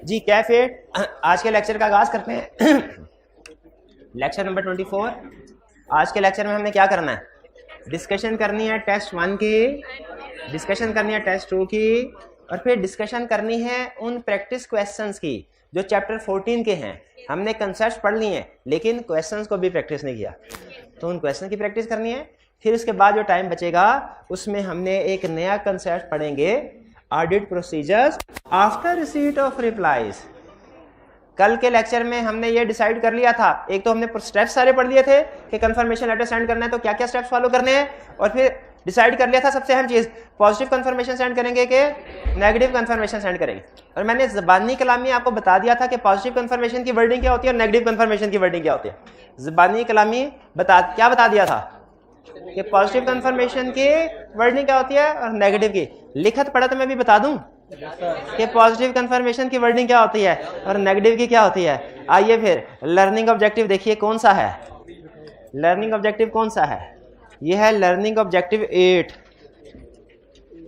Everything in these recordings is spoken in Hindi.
जी कैफे आज के लेक्चर का आगाज करते हैं। Lecture number 24। आज के लेक्चर में हमने क्या करना है? डिस्कशन करनी है टेस्ट 1 की, डिस्कशन करनी है टेस्ट 2 की, और फिर डिस्कशन करनी है उन प्रैक्टिस क्वेश्चंस की जो चैप्टर 14 के हैं। हमने कंसेप्ट पढ़ लिए हैं लेकिन क्वेश्चंस को भी प्रैक्टिस नहीं किया, तो उन क्वेश्चन की प्रैक्टिस करनी है। फिर उसके बाद जो टाइम बचेगा उसमें हमने एक नया कंसेप्ट पढ़ेंगे, audit procedures after receipt of replies. कल के लेक्चर में हमने ये डिसाइड कर लिया था, एक तो हमने स्टेप्स सारे पढ़ लिए थे कि कंफर्मेशन लेटर सेंड करना है तो क्या क्या स्टेप्स फॉलो करने हैं, और फिर डिसाइड कर लिया था सबसे अहम चीज पॉजिटिव कंफर्मेशन सेंड करेंगे कि नेगेटिव कंफर्मेशन सेंड करेंगे। और मैंने ज़बानी कलामी आपको बता दिया था कि पॉजिटिव कंफर्मेशन की वर्डिंग क्या होती है और नेगेटिव कंफर्मेशन की वर्डिंग क्या होती है। ज़बानी कलामी क्या बता दिया था कि पॉजिटिव कंफर्मेशन की वर्डिंग क्या होती है और नेगेटिव की। लिखत पढ़त मैं भी बता दूं कि पॉजिटिव कंफर्मेशन की वर्डिंग क्या होती है और नेगेटिव की क्या होती है। आइए फिर लर्निंग ऑब्जेक्टिव देखिए कौन सा है। लर्निंग ऑब्जेक्टिव कौन सा है? यह है लर्निंग ऑब्जेक्टिव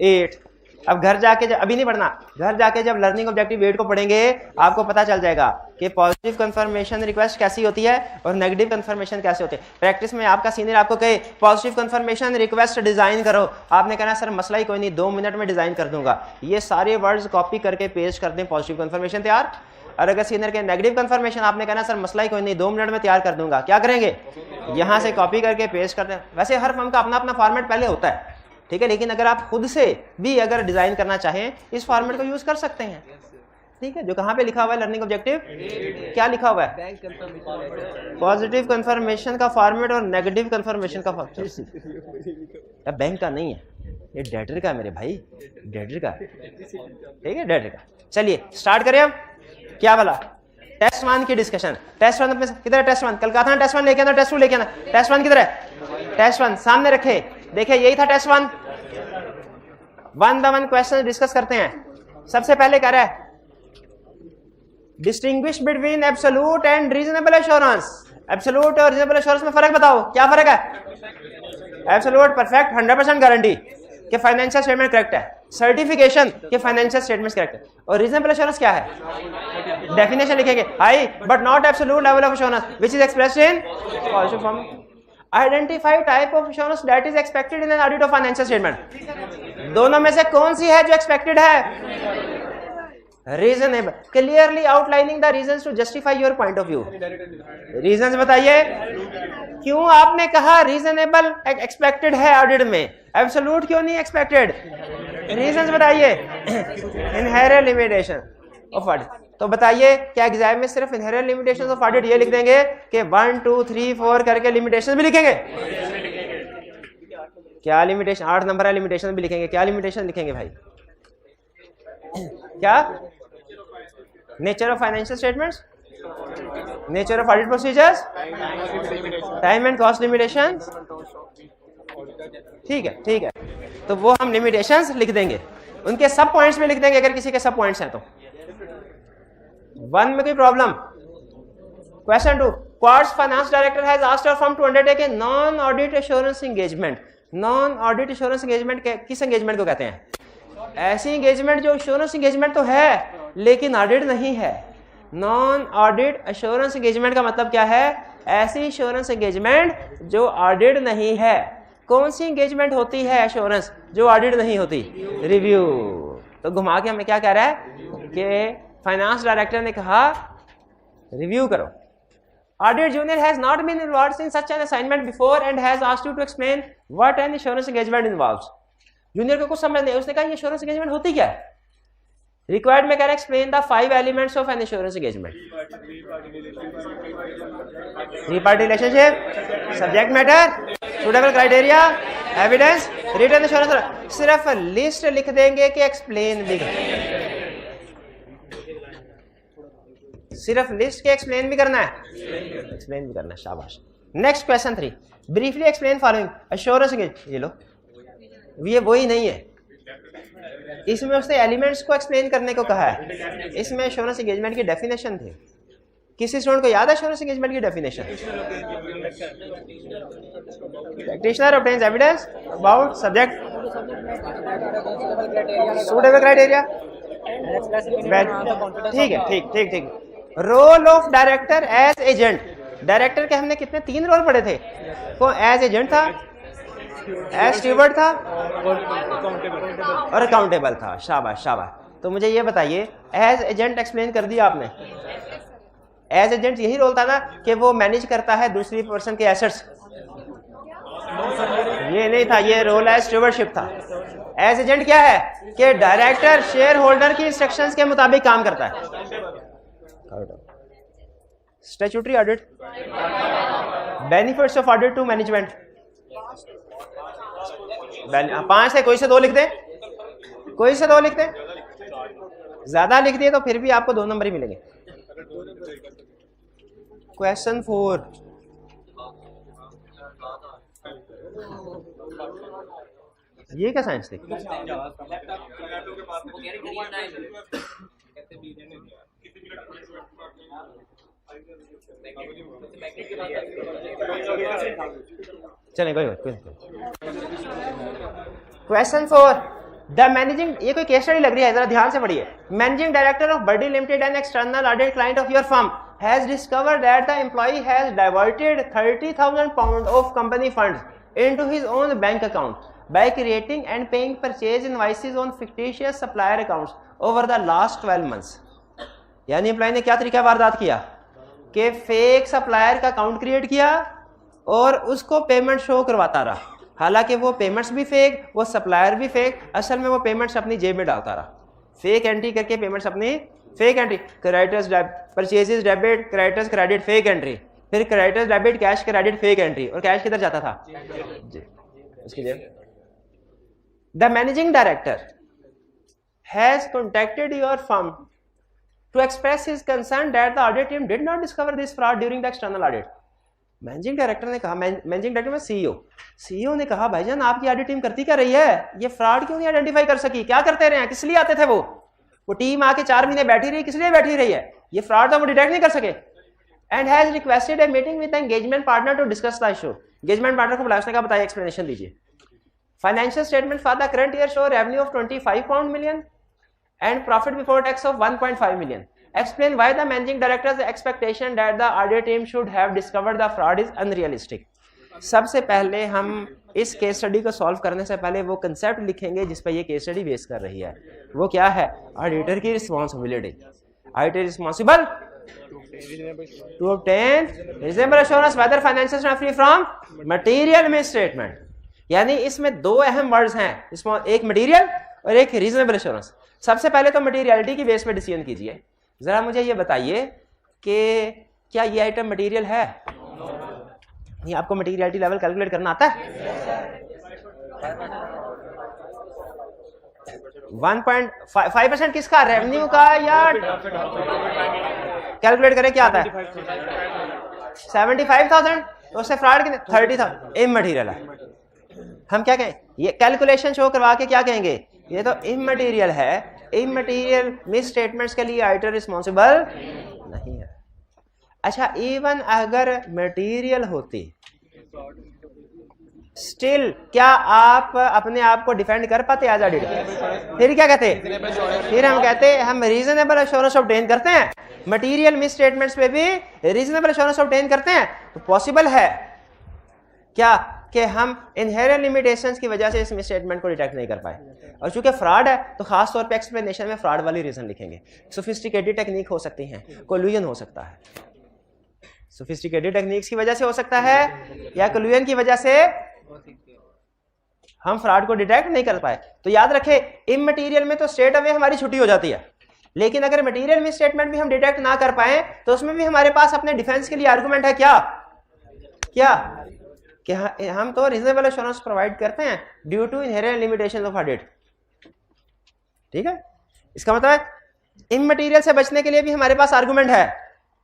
8। अब घर जाके अभी नहीं पढ़ना, घर जाके जब लर्निंग ऑब्जेक्टिव 8 को पढ़ेंगे आपको पता चल जाएगा कि पॉजिटिव कंफर्मेशन रिक्वेस्ट कैसी होती है और नेगेटिव कंफर्मेशन कैसे होती है। प्रैक्टिस में आपका सीनियर आपको कहे पॉजिटिव कंफर्मेशन रिक्वेस्ट डिजाइन करो, आपने कहना सर मसला ही कोई नहीं, 2 मिनट में डिजाइन कर दूंगा। ये सारे वर्ड्स कॉपी करके पेस्ट कर दें, पॉजिटिव कंफर्मेशन तैयार। और अगर सीनियर के नेगेटिव कंफर्मेशन आपने कहना सर मसला ही कोई नहीं, 2 मिनट में तैयार कर दूंगा, क्या करेंगे? यहां से कॉपी करके पेस्ट कर दें। वैसे हर फॉर्म का अपना अपना फॉर्मेट पहले होता है, ठीक है, लेकिन अगर आप खुद से भी अगर डिजाइन करना चाहें इस फॉर्मेट को यूज कर सकते हैं, ठीक है। जो कहां पे लिखा हुआ है लर्निंग ऑब्जेक्टिव, क्या लिखा हुआ है? पॉजिटिव कंफर्मेशन का फॉर्मेट और नेगेटिव कंफर्मेशन का फॉर्मेट। बैंक का नहीं है, ये डेटर का मेरे भाई, डेटर का, ठीक है, डेटर का। चलिए स्टार्ट करें। अब क्या बोला? टेस्ट 1 की डिस्कशन। टेस्ट 1 अपने किधर है? टेस्ट 1 कल कहा था ना, टेस्ट 1 लेके आना, टेस्ट 2 लेके आना। टेस्ट 1 किधर है? टेस्ट 1 सामने रखे, देखिए यही था टेस्ट 1। 1 बाय 1 क्वेश्चन डिस्कस करते हैं। सबसे पहले कह रहा है distinguish between absolute and reasonable assurance. Absolute और रीजनेबल एश्योरेंस में फर्क बताओ, क्या फर्क है? एब्सोल्यूट परफेक्ट 100% गारंटी कि फाइनेंशियल स्टेटमेंट करेक्ट है, सर्टिफिकेशन कि फाइनेंशियल स्टेटमेंट्स करेक्ट है। और रीजनेबल एश्योरेंस क्या है? डेफिनेशन लिखेंगे, high but not absolute level of assurance which is expressed in positive form. Identify type of assurance that is expected in an audit of financial statement। दोनों में से कौन सी है जो एक्सपेक्टेड है? Reasonable, clearly outlining the reasons to justify your point of view। Reasons बताइए, क्यों आपने कहा reasonable expected है ऑडिट में, absolute क्यों नहीं expected? Reasons बताइए। Inherent limitation of audit। तो बताइए क्या एग्जाम में सिर्फ इनहेरेंट लिमिटेशंस ऑफ ऑडिट ये लिख देंगे कि 1 2 3 4 करके लिमिटेशंस भी लिखेंगे? क्या लिमिटेशन? 8 नंबर है, लिमिटेशन भी लिखेंगे। क्या लिमिटेशन लिखेंगे भाई? क्या? Nature of financial statements, nature of audit procedures, time and cost limitations, ठीक है, ठीक है। तो वो हम लिमिटेशंस लिख देंगे, उनके सब पॉइंट्स में लिख देंगे अगर किसी के सब पॉइंट्स हैं तो। 1 में कोई problem? Question 2, Quartz finance director has asked a firm to undertake a non audit assurance engagement. Non audit assurance engagement किस एंगेजमेंट को कहते हैं? ऐसी एंगेजमेंट जो एश्योरेंस एंगेजमेंट तो है लेकिन ऑडिट नहीं है। नॉन ऑडिट एश्योरेंस एंगेजमेंट का मतलब क्या है? ऐसी एश्योरेंस एंगेजमेंट जो ऑडिट नहीं है। कौन सी एंगेजमेंट होती है एश्योरेंस जो ऑडिट नहीं होती? रिव्यू। तो घुमा के हमें क्या कह रहा है कि फाइनेंस डायरेक्टर ने कहा रिव्यू करो। Audit junior has not been involved in such an assignment before and has asked you to explain what an assurance engagement involves. Junior को कुछ समझ नहीं, उसने कहा ये एश्योरेंस एंगेजमेंट होती क्या है? रिक्वायर्ड में कह रहा है explain the 5 elements of an assurance engagement. Three party relationship, subject matter, suitable criteria, evidence, written assurance. सिर्फ लिस्ट लिख देंगे कि एक्सप्लेन भी? सिर्फ लिस्ट के एक्सप्लेन भी करना है? एक्सप्लेन भी करना है, शाबाश। Next question 3, briefly explain following assurance engagement. ये लो, ये वही नहीं है, इसमें उसने एलिमेंट्स को एक्सप्लेन करने को कहा है। इसमें एश्योरेंस एंगेजमेंट की डेफिनेशन थी। किसी स्टूडेंट को याद है एश्योरेंस एंगेजमेंट की definition? Practitioner obtains evidence about subject, suitable criteria, ठीक है, ठीक ठीक ठीक। Role of director as agent, director के हमने कितने 3 रोल पढ़े थे, को एज एजेंट था, एज स्टीवर्ड था और अकाउंटेबल था। शाबाश शाबाश। तो मुझे ये बताइए, एज एजेंट एक्सप्लेन कर दिया आपने। एज एजेंट यही रोल था ना कि वो मैनेज करता है दूसरी पर्सन के एसेट्स, ये नहीं था, ये रोल एज स्टीवर्डशिप था। एज एजेंट क्या है कि डायरेक्टर शेयर होल्डर की इंस्ट्रक्शंस के मुताबिक काम करता है। Statutory audit, benefits of audit to management, 5 से कोई से 2 लिख दे, कोई से 2 लिख दे, ज्यादा लिख दिए तो फिर भी आपको 2 नंबर ही मिलेंगे। क्वेश्चन 4, ये क्या साइंस थी? चलें कोई क्वेश्चन 4, द मैनेजिंग, ये कोई केस स्टडी लग रही है, जरा ध्यान से पढ़िए। Managing director of Birdie limited and external audit client of your firm has discovered that the employee has diverted 30,000 pounds of company funds into his own bank account by creating and paying purchase invoices on fictitious supplier accounts over the last 12 months। यानी एम्प्लॉय ने क्या तरीका वारदात किया कि फेक सप्लायर का अकाउंट क्रिएट किया और उसको पेमेंट शो करवाता रहा, हालांकि वो पेमेंट्स भी फेक, वो सप्लायर भी फेक, असल में वो पेमेंट्स अपनी जेब में डालता रहा, फेक एंट्री करके पेमेंट्स अपनी fake entry, creditors purchases debit, creditors credit fake entry, फिर creditors debit cash credit fake entry, और कैश किधर जाता था जी उसकी जेब। The managing director has contacted your firm to express his concern that the audit team did not discover this fraud during the external audit. Managing director ने कहा, मैनेजिंग डायरेक्टर में सीईओ ने कहा, भाईजान आपकी ऑडिट टीम करती क्या रही है, ये फ्रॉड क्यों नहीं आइडेंटिफाई कर सकी, क्या करते रहे हैं, किस लिए आते थे वो टीम आके 4 महीने बैठी रही, किस लिए बैठी रही है, ये फ्रॉड तो वो डिटेक्ट नहीं कर सके। And has requested a meeting with engagement partner to discuss the issue. Engagement partner को बुलाया, उसने कहा बताइए, एक्सप्लेनेशन दीजिए। Financial statement for the current year show revenue of 25 million and profit before tax of 1.5 million. Explain why the managing director's expectation that the audit team should have discovered the fraud is unrealistic। सबसे पहले हम इस केस स्टडी को सॉल्व करने से पहले वो कंसेप्ट लिखेंगे जिस पर ये केस स्टडी बेस कर रही है। वो क्या है? ऑडिटर की responsibility. Auditor responsible to obtain reasonable assurance whether financials are free from material misstatement. यानी इसमें 2 अहम वर्ड्स हैं, एक मटेरियल और एक रीजनेबल एश्योरेंस। सबसे पहले तो मटेरियलिटी की बेस पे डिसीजन कीजिए। जरा मुझे ये बताइए कि क्या ये आइटम मटेरियल है? नहीं, आपको मटेरियलिटी लेवल कैलकुलेट करना आता है? 1.5% किसका, रेवेन्यू का, या कैलकुलेट करें क्या आता है? 75,000, तो उससे फ्रॉड कितने? 30,000 इममटेरियल है। हम क्या कहें, ये कैलकुलेशन शो करवा के क्या कहेंगे, ये तो इममटेरियल है। इममटेरियल मिस स्टेटमेंट्स के लिए ऑडिटर रिस्पॉन्सिबल नहीं है। अच्छा, इवन अगर मटेरियल होती स्टिल क्या आप अपने आप को डिफेंड कर पाते एज ऑडिटर? फिर क्या कहते? फिर हम कहते हम रीजनेबल एश्योरेंस ऑब्टेन करते हैं। मटेरियल मिस स्टेटमेंट्स पे भी रीजनेबल एश्योरेंस ऑब्टेन करते हैं। तो पॉसिबल है क्या कि हम इनहेरेंट लिमिटेशंस की वजह से इस मिस स्टेटमेंट को डिटेक्ट नहीं कर पाए? और चूंकि फ्रॉड है तो खास तौर पे एक्सप्लेनेशन में फ्रॉड वाली रीजन लिखेंगे। सोफिस्टिकेटेड टेक्निक हो सकती हैं, कोल्यूजन हो सकता है, सोफिस्टिकेटेड टेक्निक्स की वजह से हो सकता है, या कोल्यूजन की वजह से हम फ्रॉड को डिटेक्ट नहीं कर पाए। तो याद रखें, इममटेरियल में तो स्ट्रेट अवे हमारी छुट्टी हो जाती है, लेकिन अगर मटेरियल मिस स्टेटमेंट भी हम डिटेक्ट ना कर पाए तो उसमें भी हमारे पास अपने डिफेंस के लिए आर्गुमेंट है। क्या कि हम तो रीजनेबल एश्योरेंस प्रोवाइड करते हैं due to inherent limitation of audit. ठीक है, इसका मतलब है इममटेरियल से बचने के लिए भी हमारे पास आर्गुमेंट है,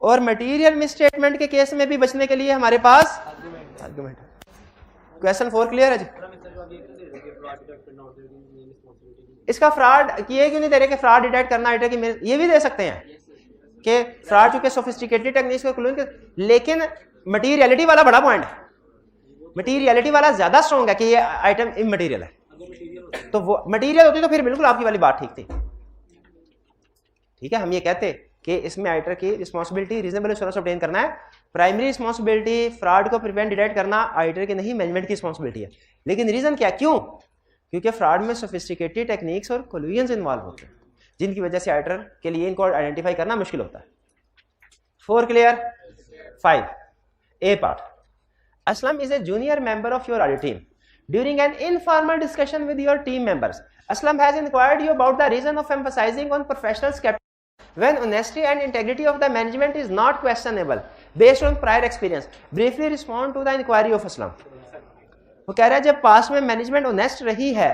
और मटेरियल मिस स्टेटमेंट के केस में भी बचने के लिए हमारे पास आर्गुमेंट है। क्वेश्चन 4 क्लियर है जी? इसका फ्रॉड ये क्यों नहीं दे रहे कि फ्रॉड डिटेक्ट करना ऑडिटर की, ये भी दे सकते हैं कि फ्रॉड चूंकि सोफिस्टिकेटेड टेक्निक्स को क्लून, लेकिन मटेरियलिटी वाला बड़ा पॉइंट है, मटेरियलिटी वाला ज्यादा स्ट्रॉन्ग है कि ये आइटम इममटेरियल है। तो वो मटेरियल होती तो फिर बिल्कुल आपकी वाली बात ठीक थी। ठीक है, हम ये कहते कि इसमें ऑडिटर की रिस्पॉन्सिबिलिटी रीजनेबल एश्योरेंस ऑब्टेन करना है, प्राइमरी रिस्पॉन्सिबिलिटी फ्रॉड को प्रिवेंट डिटेक्ट करना ऑडिटर की नहीं, मैनेजमेंट की रिस्पॉन्सिबिलिटी है। लेकिन रीजन क्या, क्यों? क्योंकि फ्रॉड में सोफिस्टिकेटेड टेक्निक्स और कोल्यूजन्स इन्वॉल्व होते हैं, जिनकी वजह से ऑडिटर के लिए इनको आइडेंटिफाई करना मुश्किल होता है। 4 clear? 5 A part, Aslam is a junior member of your audit team. During an informal discussion with your team members, Aslam has inquired you about the reason of emphasizing on professional skepticism when honesty and integrity of the management is not questionable based on prior experience. Briefly respond to the inquiry of Aslam. वो कह रहा है जब पास में मैनेजमेंट ऑनेस्ट रही है,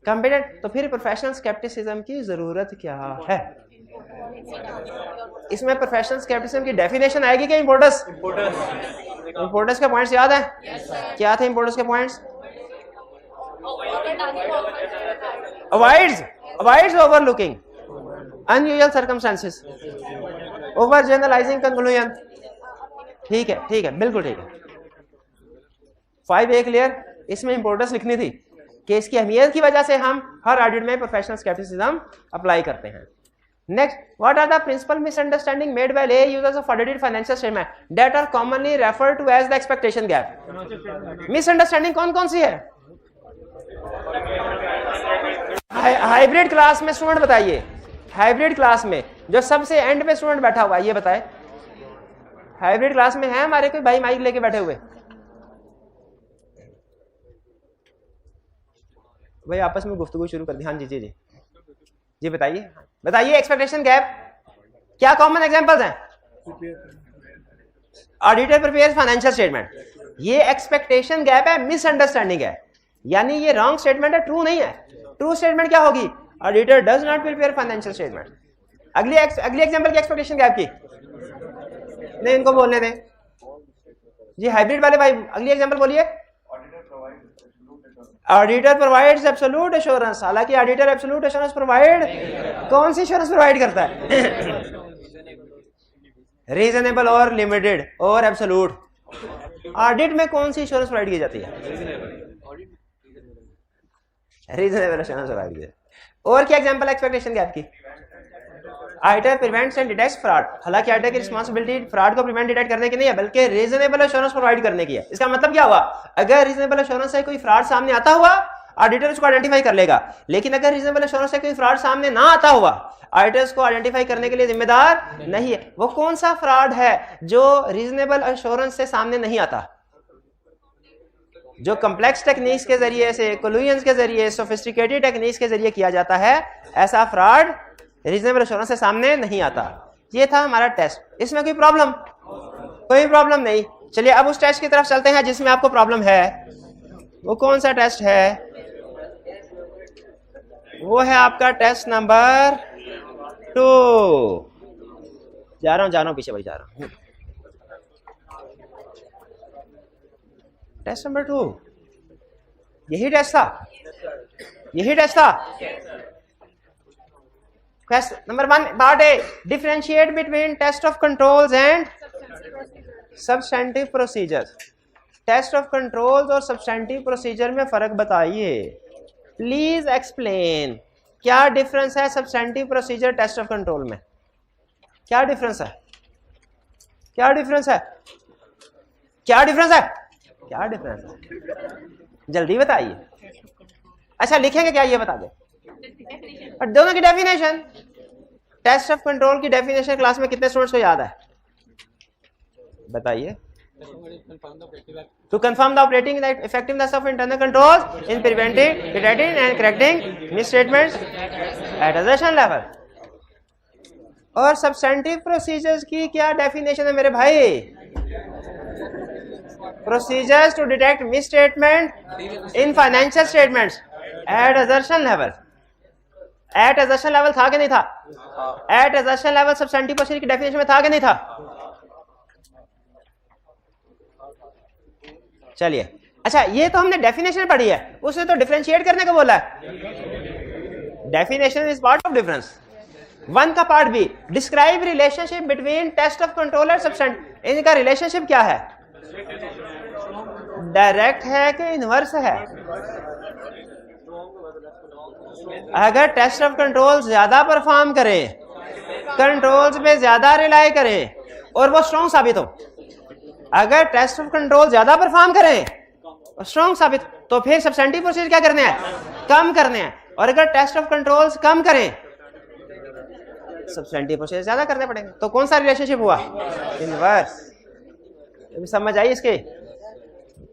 कॉम्पिटेंट, तो फिर प्रोफेशनल स्केप्टिसिज्म की जरूरत क्या है? इसमें प्रोफेशनल स्केप्टिसिज्म की डेफिनेशन आएगी क्या? इंपोर्टेंस के पॉइंट्स याद है? क्या थे इंपोर्टेंस के points? Avoids overlooking unusual circumstances, over generalising conclusion. ठीक है, बिल्कुल ठीक है। 5A clear? इसमें इंपोर्टेंस लिखनी थी कि इसकी अहमियत की वजह से हम हर ऑडिट में प्रोफेशनल स्केप्टिसिज्म अप्लाई करते हैं। Next, what are the principal misunderstanding made by lay users of audited financial statement that are commonly referred to as the expectation gap? Misunderstanding कौन कौन सी है? हाइब्रिड क्लास में स्टूडेंट बताइए, हाइब्रिड क्लास में जो सबसे एंड पे स्टूडेंट बैठा हुआ है ये बताए, हाइब्रिड क्लास में है हमारे कोई भाई माइक लेके बैठे हुए? भाई आपस में गुफ्तगू शुरू कर दी। हाँ जी जी बताइए एक्सपेक्टेशन गैप क्या कॉमन एग्जांपल्स हैं? ऑडिटर प्रिपेयर्स फाइनेंशियल स्टेटमेंट, ये एक्सपेक्टेशन गैप है, मिसअंडरस्टैंडिंग है, यानी ये रॉन्ग स्टेटमेंट है, ट्रू नहीं है। ट्रू स्टेटमेंट क्या होगी? Auditor does not prepare financial statement. अगली एग्जांपल की एक्सपेक्टेशन गैप की नहीं, इनको बोलने दें जी। हाइब्रिड वाले भाई अगली एग्जांपल बोलिए। ऑडिटर प्रोवाइड्स एब्सोल्यूट एश्योरेंस, हालांकि ऑडिटर एब्सोल्यूट एश्योरेंस प्रोवाइड, कौन सी एश्योरेंस प्रोवाइड करता है? रीजनेबल और लिमिटेड और एब्सोल्यूट। ऑडिट में कौन सी एश्योरेंस प्रोवाइड की जाती है? रीजनेबल एश्योरेंस प्रोवाइड की। और क्या एग्जांपल एक्सपेक्टेशन गैप की? Auditor prevents and detects fraud, हालांकि ऑडिटर की रिस्पांसिबिलिटी फ्रॉड को प्रिवेंट डिटेक्ट करने की नहीं है, बल्कि रीजनेबल एश्योरेंस प्रोवाइड करने की है। इसका मतलब क्या हुआ? अगर रीजनेबल एश्योरेंस से कोई फ्रॉड सामने आता हुआ, ऑडिटर उसको आइडेंटिफाई कर लेगा, लेकिन अगर रीजनेबल एश्योरेंस से कोई फ्रॉड सामने ना आता हुआ, ऑडिटर उसको आइडेंटिफाई करने के लिए जिम्मेदार नहीं है। वो कौन सा फ्रॉड है जो रीजनेबल एश्योरेंस से सामने नहीं आता? जो कॉम्प्लेक्स टेक्निक्स के जरिए से, कोल्यूजन्स के जरिए, सोफिस्टिकेटेड टेक्निक्स के जरिए किया जाता है, ऐसा फ्रॉड रीजनेबल एश्योरेंस से सामने नहीं आता। ये था हमारा टेस्ट। इसमें कोई प्रॉब्लम? कोई प्रॉब्लम नहीं। चलिए अब उस टेस्ट की तरफ चलते हैं जिसमें आपको प्रॉब्लम है। वो कौन सा टेस्ट है? वो है आपका टेस्ट नंबर 2। जा रहा हूं पीछे भाई, जा रहा हूं। टेस्ट नंबर 2, यही टेस्ट था। Number 1 part A, differentiate between test of controls and substantive procedures. Test of controls और सब्सटेंटिव प्रोसीजर में फर्क बताइए। प्लीज एक्सप्लेन, क्या डिफरेंस है substantive procedure test of control में? क्या डिफरेंस है? जल्दी बताइए। अच्छा लिखेंगे क्या, ये बता दे। और दोनों की डेफिनेशन, टेस्ट ऑफ कंट्रोल की डेफिनेशन क्लास में कितने स्टूडेंट्स को याद है? बताइए। To confirm the operating effectiveness of internal controls in preventing, detecting and correcting misstatements at assertion level. और substantive procedures की क्या डेफिनेशन है मेरे भाई? Procedures to detect misstatement in financial statements at assertion level. At assertion level था कि नहीं था? At assertion level substantive procedure की डेफिनेशन में था कि नहीं था? चलिए, अच्छा ये तो हमने डेफिनेशन पढ़ी है, उसने तो डिफरेंशिएट करने को बोला है। Definition is part of difference. 1 का part B, describe relationship between test of control और सब्सटेंट। इनका रिलेशनशिप क्या है? डायरेक्ट है कि इनवर्स है? अगर टेस्ट ऑफ कंट्रोल ज्यादा परफॉर्म करें कंट्रोल्स पे ज्यादा रिलाई करें और वो स्ट्रॉन्ग साबित हो। अगर टेस्ट ऑफ कंट्रोल ज्यादा परफॉर्म करें और स्ट्रॉन्ग साबित, तो फिर सब्सटेंटिव प्रोसीजर क्या करने हैं, कम करने हैं। और अगर टेस्ट ऑफ कंट्रोल्स कम करें, सब्सटेंटिव प्रोसीजर ज्यादा करने पड़ेंगे। तो कौन सा रिलेशनशिप हुआ, इनवर्स। समझ आई इसके।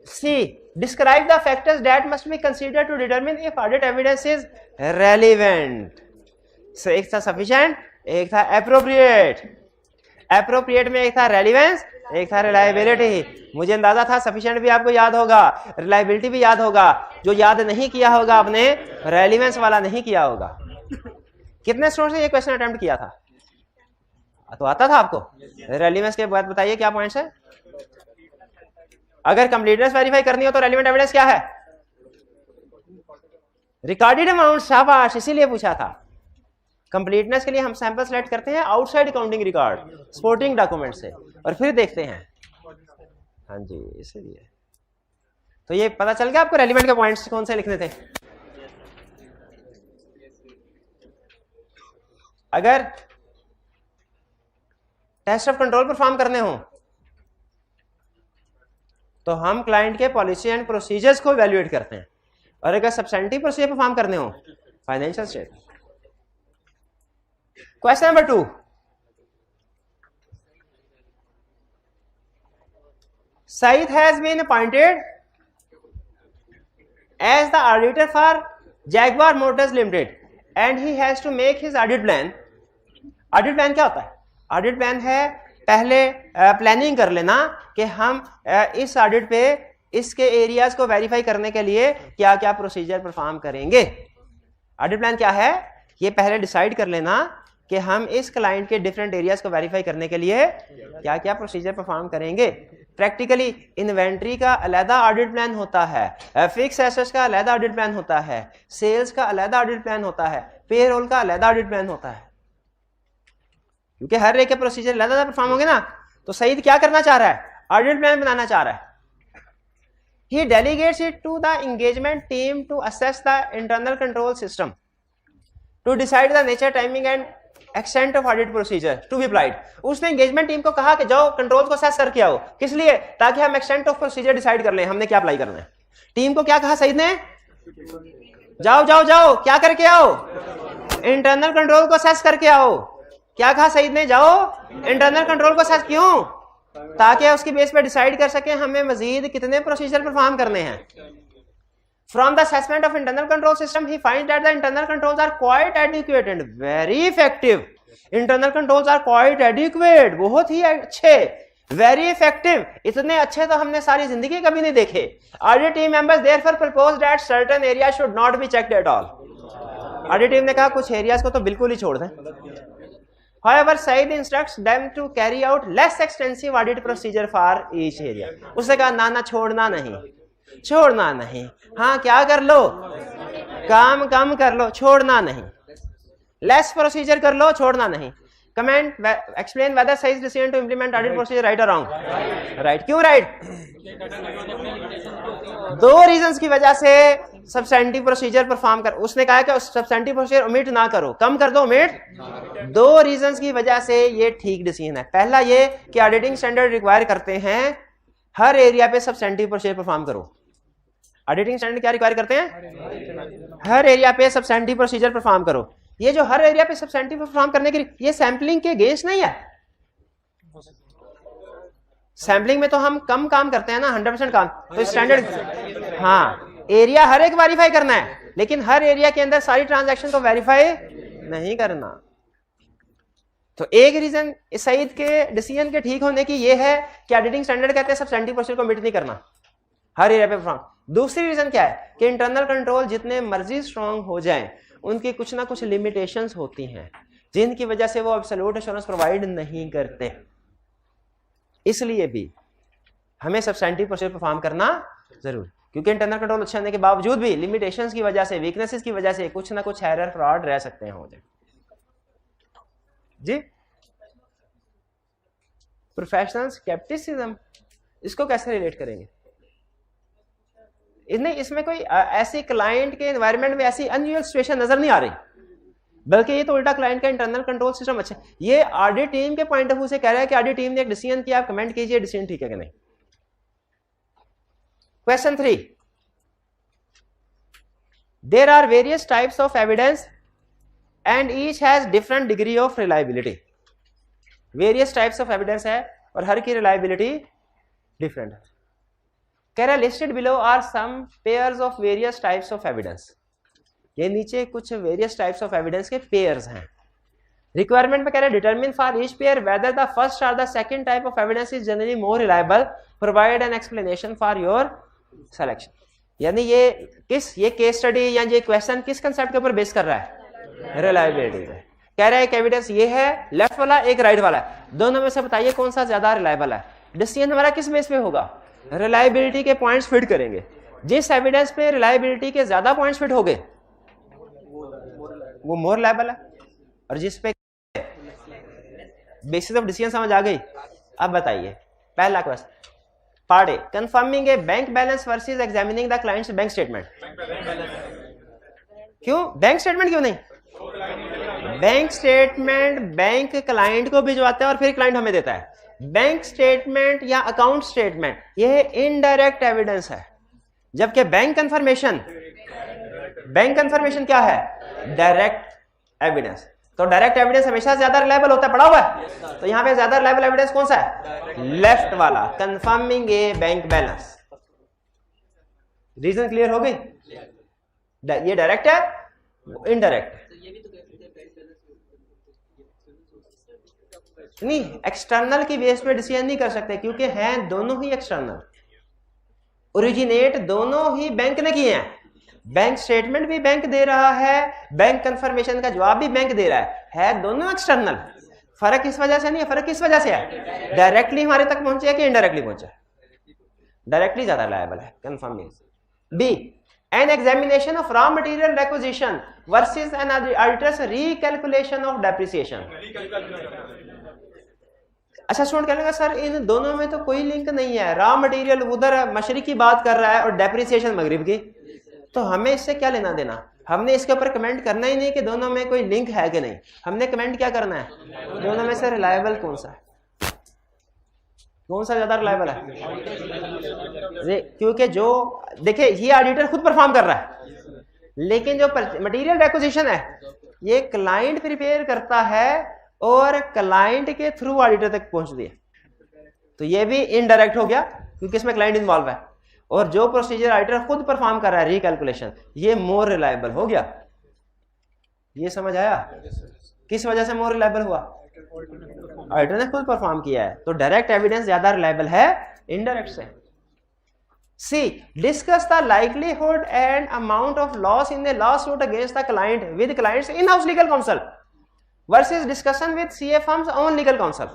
C, describe the factors that must be considered to determine if audit evidence is relevant. So एक था सफिशिएंट, एक था एप्रोप्रिएट। एप्रोप्रिएट में एक था रेलिवेंस, एक था रिलायबिलिटी। मुझे अंदाजा था सफिशिएंट भी आपको याद होगा, रिलायबिलिटी भी याद होगा। जो याद नहीं किया होगा आपने, रेलिवेंस वाला नहीं किया होगा। कितने स्टूडेंट्स ने ये क्वेश्चन अटेम्प्ट किया था? तो आता था आपको। रेलिवेंस के बाद बताइए क्या पॉइंट्स है। अगर कंप्लीटनेस वेरीफाई करनी हो तो रेलिवेंट एविडेंस क्या है, रिकॉर्डेड अमाउंट। शाबाश, इसीलिए पूछा था। कंप्लीटनेस के लिए हम सैंपल सेलेक्ट करते हैं outside accounting record, supporting document से, और फिर देखते हैं। हाँ जी, इसीलिए तो ये पता चल गया आपको रेलिवेंट के पॉइंट्स कौन से लिखने थे। अगर टेस्ट ऑफ कंट्रोल परफॉर्म करने हो तो हम क्लाइंट के पॉलिसी एंड प्रोसीजर्स को इवैल्यूएट करते हैं, और अगर सब्सटेंटिव प्रोसीजर परफॉर्म करने हो, financial statement. Question number 2, Saeed has been appointed as the auditor for Jaguar Motors Limited and he has to make his audit plan. Audit plan क्या होता है? Audit plan है पहले प्लानिंग कर लेना कि हम इस ऑडिट पे इसके एरियाज को वेरीफाई करने के लिए क्या क्या प्रोसीजर परफॉर्म करेंगे। ऑडिट प्लान क्या है, ये पहले डिसाइड कर लेना कि हम इस क्लाइंट के डिफरेंट एरियाज को वेरीफाई करने के लिए क्या क्या प्रोसीजर परफॉर्म करेंगे। प्रैक्टिकली इन्वेंट्री का अलग ऑडिट प्लान होता है, फिक्स एसेट्स का अलग ऑडिट प्लान होता है, सेल्स का अलग ऑडिट प्लान होता है, पेरोल का अलग ऑडिट प्लान होता है, क्योंकि हर एक के प्रोसीजर अलग अलग परफॉर्म होंगे ना। तो सईद क्या करना चाह रहा है, ऑडिट प्लान बनाना चाह रहा है। He delegates it to the engagement team to assess the internal control system, to decide the nature, timing and extent of audit procedure to be applied. उसने एंगेजमेंट टीम को कहा कि जाओ कंट्रोल को असेस करके आओ। किस लिए? ताकि हम एक्सटेंट ऑफ प्रोसीजर डिसाइड कर लें हमने क्या अप्लाई करना है। टीम को क्या कहा सईद ने, जाओ जाओ जाओ क्या करके आओ, इंटरनल कंट्रोल को असेस करके आओ। क्या कहा सईद ने, जाओ इंटरनल कंट्रोल को असेस। क्यों? ताकि उसकी बेस पे डिसाइड कर सके हमें मजीद कितने प्रोसीजर परफॉर्म करने हैं। From the assessment of internal control system, he finds that the internal controls are quite adequate and very effective. Internal controls are quite adequate, बहुत ही अच्छे, very effective, इतने अच्छे तो हमने सारी जिंदगी कभी नहीं देखे। Audit team members therefore proposed that certain areas should not be checked at all. Audit team ने कहा कुछ एरियाज को तो बिल्कुल ही छोड़ दें। However, Saeed instructs them to carry out less extensive audit procedure for each area. उसने कहा ना ना छोड़ना नहीं, छोड़ना नहीं। हाँ क्या कर लो, काम कम कर लो, छोड़ना नहीं। लेस प्रोसीजर कर लो, छोड़ना नहीं। Comment, explain whether Saeed's decision to implement audit procedure right or wrong? Right. क्यों राइट? दो रीजंस की वजह से सब्सटेंटिव प्रोसीजर परफॉर्म कर, उसने कहा कि सब्सटेंटिव प्रोसीजर ओमिट ना करो, कम कर दो, ओमिट। दो रीजंस की वजह से ये ठीक डिसीजन है। पहला ये कि ऑडिटिंग स्टैंडर्ड रिक्वायर करते हैं हर एरिया पे सब्सटेंटिव प्रोसीजर परफॉर्म करो। ऑडिटिंग स्टैंडर्ड क्या रिक्वायर करते हैं, हर एरिया पे सब्सटेंटिव प्रोसीजर परफॉर्म करो। ये जो हर एरिया पे सब्सटेंटिव परफॉर्म करने के लिए, ये सैंपलिंग के अगेंस्ट नहीं है। सैंपलिंग में तो हम कम काम करते हैं ना, 100% काम, तो स्टैंडर्ड। हाँ, एरिया हर एक वेरीफाई करना है, लेकिन हर एरिया के अंदर सारी ट्रांजैक्शन को वेरीफाई नहीं करना। तो एक रीजन इस सईद के डिसीजन के ठीक होने की ये है कि ऑडिटिंग स्टैंडर्ड कहते हैं सब्सटेंटिव प्रोसीजर को ओमिट नहीं करना हर एरिया पे परफॉर्म। दूसरी रीजन क्या है कि इंटरनल कंट्रोल जितने मर्जी स्ट्रांग हो जाएं, उनकी कुछ ना कुछ लिमिटेशंस होती हैं जिनकी वजह से वो एब्सोल्यूट एश्योरेंस प्रोवाइड नहीं करते। इसलिए भी हमें सब्सटेंटिव प्रोसीजर परफॉर्म करना जरूर, क्योंकि इंटरनल कंट्रोल अच्छे होने के बावजूद भी लिमिटेशंस की वजह से, वीकनेसेस की वजह से कुछ ना कुछ एरर, फ्रॉड रह सकते हैं, हो जाए। जी, प्रोफेशनल स्केप्टिसिज्म, इसको कैसे रिलेट करेंगे? इसमें कोई ऐसी क्लाइंट के एनवायरनमेंट में ऐसी अनयूजुअल सिचुएशन नजर नहीं आ रही बल्कि ये तो उल्टा क्लाइंट का इंटरनल कंट्रोल सिस्टम अच्छा है। ये ऑडिट टीम के पॉइंट ऑफ व्यू से कह रहा है कि ऑडिट टीम ने एक डिसीजन किया, आप कमेंट कीजिए डिसीजन ठीक है कि नहीं। Question 3, there are various types of evidence and each has different degree of reliability. Various types of evidence है और हर की रिलायबिलिटी डिफरेंट है। कह रहा है listed below are some pairs of various types of evidence. ये नीचे कुछ वेरियस टाइप्स ऑफ एविडेंस के पेयर्स हैं। रिक्वायरमेंट में कह रहे हैं determine for each pair whether the first or the second type of evidence is generally more reliable, provide an explanation for your selection. यानी ये केस स्टडी या ये क्वेश्चन किस कंसेप्ट के ऊपर बेस कर रहा है? रिलायबिलिटी पे। कह रहा है एक एविडेंस ये है लेफ्ट वाला, एक राइट वाला है, दोनों में से बताइए कौन सा ज्यादा रिलायबल है। डिसीजन हमारा किस बेस पे होगा? रिलायबिलिटी के पॉइंट्स फिट करेंगे। जिस एविडेंस पे रिलायबिलिटी के ज्यादा पॉइंट्स फिट हो गए वो मोर रिलायबल है, और जिस पे बेसिस ऑफ डिसीजन समझ आ गई। अब बताइए पहला question, part A, confirming a bank balance versus examining the client's bank statement. क्यों बैंक स्टेटमेंट क्यों नहीं? बैंक स्टेटमेंट बैंक क्लाइंट को भिजवाता है और फिर क्लाइंट हमें देता है। बैंक स्टेटमेंट या अकाउंट स्टेटमेंट ये इनडायरेक्ट एविडेंस है, जबकि बैंक कंफर्मेशन क्या है? Direct evidence. तो डायरेक्ट एविडेंस हमेशा ज्यादा रिलायबल होता है, पढ़ा हुआ है। तो यहां पे ज्यादा रिलायबल एविडेंस कौन सा है? लेफ्ट वाला, confirming a bank balance. Region clear हो गई? ये डायरेक्ट है, इनडायरेक्ट नहीं। एक्सटर्नल की बेस पे डिसीजन नहीं कर सकते क्योंकि हैं दोनों ही एक्सटर्नल, ओरिजिनेट दोनों ही बैंक ने किए हैं। बैंक स्टेटमेंट भी बैंक दे रहा है, बैंक कंफर्मेशन का जवाब भी बैंक दे रहा है दोनों एक्सटर्नल। फर्क इस वजह से नहीं है, फर्क किस वजह से है? डायरेक्टली हमारे तक पहुंचे है कि इनडायरेक्टली पहुंचे? डायरेक्टली ज्यादा रिलायबल है, confirmation. B, an examination of raw material requisition versus an auditor's recalculation of depreciation. अच्छा स्टूडेंट कह लेगा सर इन दोनों में तो कोई लिंक नहीं है, रॉ मटेरियल उधर मशरिक की बात कर रहा है और डेप्रिसिएशन मगरिब की, तो हमें इससे क्या लेना देना? हमने इसके ऊपर कमेंट करना ही नहीं कि दोनों में कोई लिंक है कि नहीं। हमने कमेंट क्या करना है? दोनों में से रिलायबल कौन सा है, कौन सा ज्यादा रिलायबल है? क्योंकि जो देखिए ये ऑडिटर खुद परफॉर्म कर रहा है, लेकिन जो मटेरियल रिक्विजिशन है ये क्लाइंट प्रिपेयर करता है और क्लाइंट के थ्रू ऑडिटर तक पहुंचती है। तो ये भी इनडायरेक्ट हो गया क्योंकि इसमें क्लाइंट इन्वॉल्व है, और जो प्रोसीजर ऑडिटर खुद परफॉर्म कर रहा है रिकैलकुलेशन, ये मोर रिलायबल हो गया। ये समझ आया? किस वजह से मोर रिलायबल हुआ? ऑडिटर ने खुद परफॉर्म किया है, तो डायरेक्ट एविडेंस ज्यादा रिलायबल है इनडायरेक्ट से। C, discuss the likelihood and amount of loss in the lawsuit against the client with client's in house legal counsel versus discussion with CA firms on legal counsel.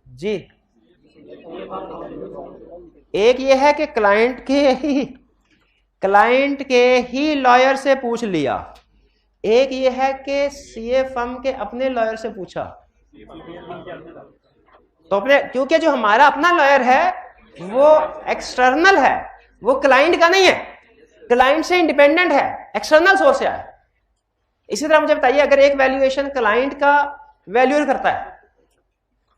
जी, एक ये है कि क्लाइंट के ही लॉयर से पूछ लिया, एक ये है कि सीए फर्म के अपने लॉयर से पूछा। तो अपने, क्योंकि जो हमारा अपना लॉयर है वो एक्सटर्नल है, वो क्लाइंट का नहीं है, क्लाइंट से इंडिपेंडेंट है, एक्सटर्नल सोर्स से है। इसी तरह मुझे बताइए अगर एक वैल्यूएशन क्लाइंट का वैल्यूअर करता है,